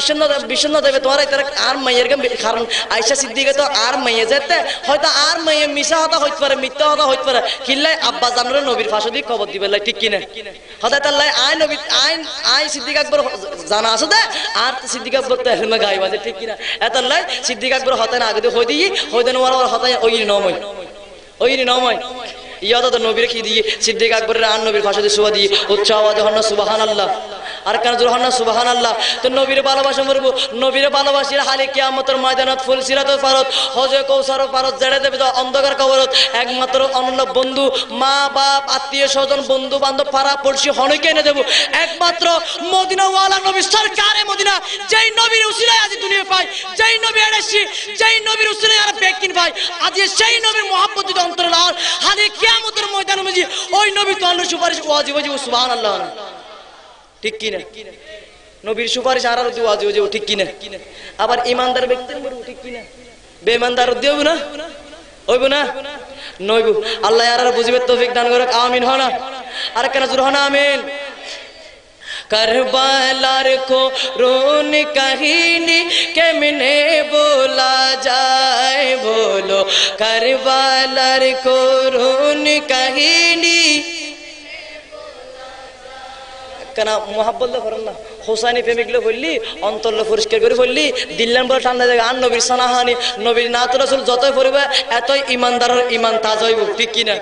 বিশ্বন্ন দেবে তোমারা তার আর মাইয়ের কাম কারণ আয়েশা সিদ্দিকে তো আর মাইয়ে যেতে হয়তো আর মাইয়ে মিশা হতা হইতে পারে মিথ্যা হতা হইতে পারে কিল্লাই আব্বা জানরে নবীর পাশে দিয়ে খবর দিবে ঠিক কি না হয়তো তাল্লাই আই নবী আই সিদ্দিক আকবর জানা আছে দে আর সিদ্দিক আকবর তেলমে গায়েব আছে ঠিক কি না এতাল্লাই সিদ্দিক আকবর হতা না আগে দিয়ে হই দিই হই দেন ওর হতা ওই নময় ইয়াদা তো নবীর কি দিয়ে সিদ্দিক আকবরের আন নবীর পাশে দিয়ে শুয়া দিয়ে উচ্চ আওয়াজে হন সুবহানাল্লাহ আর কান জোর হন সুবহানাল্লাহ তো নবীর ভালোবাসা মরবো নবীর ভালোবাসির হালে কিয়ামতের ময়দানত ফুল সিরাতের পারত হজে কৌসারের পারত জেড়ে দেবে তো অন্ধকার কবরত একমাত্র অনন্য বন্ধু মা বাপ আত্মীয় স্বজন বন্ধু বান্ধব পাড়া পড়শি হনকে এনে দেব একমাত্র মদিনা ওয়ালা নবী সরকারে মদিনা যেই নবীর উসিলায় আজ দুনিয়া পাই যেই নবী এসেছি যেই নবীর উসিলায় আর বেকিন ভাই আজ সেই নবীর মহব্বত যদি অন্তরে লাল হালে কিয়ামতের ময়দানে মজি ওই নবী তো আল্লাহর সুপারিশ ওয়াজিব ওয়াজিব সুবহানাল্লাহ ঠিক কি না নবীর সুপারিশ আর ওয়াজিব ওয়াজিব ঠিক কি না আবার ইমানদার ব্যক্তি মরু ঠিক কি না বেঈমানদার দেব না হইব না নইব আল্লাহ আর বুঝিবে তৌফিক দান করুক আমিন হনা আর কেন জোর হনা আমিন करबलार को रोन कहीनी केमने बोला जाए बोलो करबलार को रोन कहीनी কেন মহাব্বত করেন না হোসাইনি প্রেমিকগুলো বললি অন্তর্ল পরিষ্কার করে বললি দিল্লান বলে ঠান্ডা জায়গা আর নবীর সানাহানি নবীর নাত রাসূল যতই পড়বে এতই ইমানদারের ইমান তাজা হইব ঠিক কিনা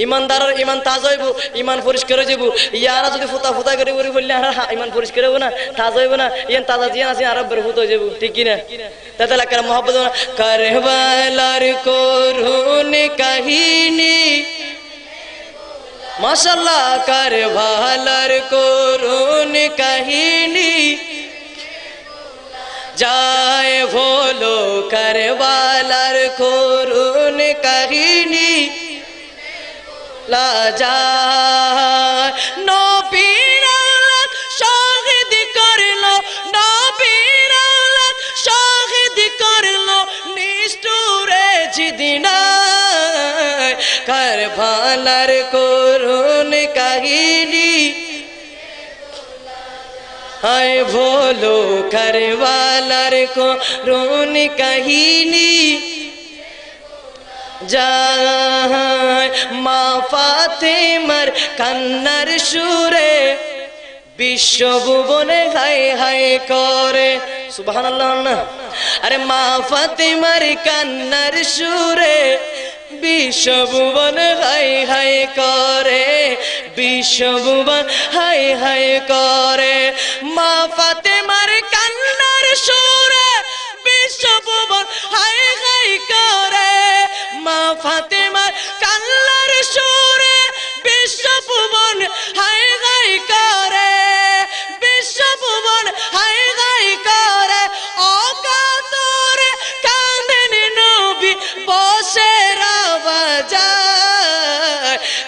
ইমানদারের ইমান তাজা হইব ইমান পরিষ্কার হয়ে যাব ইয়ারা যদি ফুটা ফুটা করে করে বললি আর ইমান পরিষ্কার হইব না তাজা হইব না ইয়ান তাজা দিয়ে আছে আর বেরহুত হয়ে যাব ঠিক কিনা তাতে লাগে মহাব্বত কারবালার করুন কাহিনী মাশাআল্লাহ কারবালার করুন কাহিনী যায় ভোলো কারবালার করুন কাহিনী লা যায় নবীর আল্লাহ শাহিদ করলো নবীর আল্লাহ শাহিদ করলো নিষ্ঠুরে জিদিনা কারবালার করুন কাহিনী হায় ভোলো কারবালার করুন কাহিনী যায় মা ফাতেমার কান্নার সুরে বিশ্বভুবনে হাই হাই করে সুবহানাল্লাহ না আরে মা ফাতেমার কান্নার সুরে বিশ্বভুবন হাই হাই করে বিশ্বভুবন হাই হাই করে মা ফাতেমার কান্নার সুরে বিশ্বভুবন হাই হাই করে মা ফাতেমার কান্নার সুরে বিশ্বভুবন হাই হাই করে বিশ্বভুবন হাই হাই করে অকাতরে কাঁদেন নবী বসে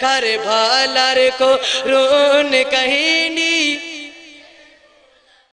কারবালার করুন কাহিনী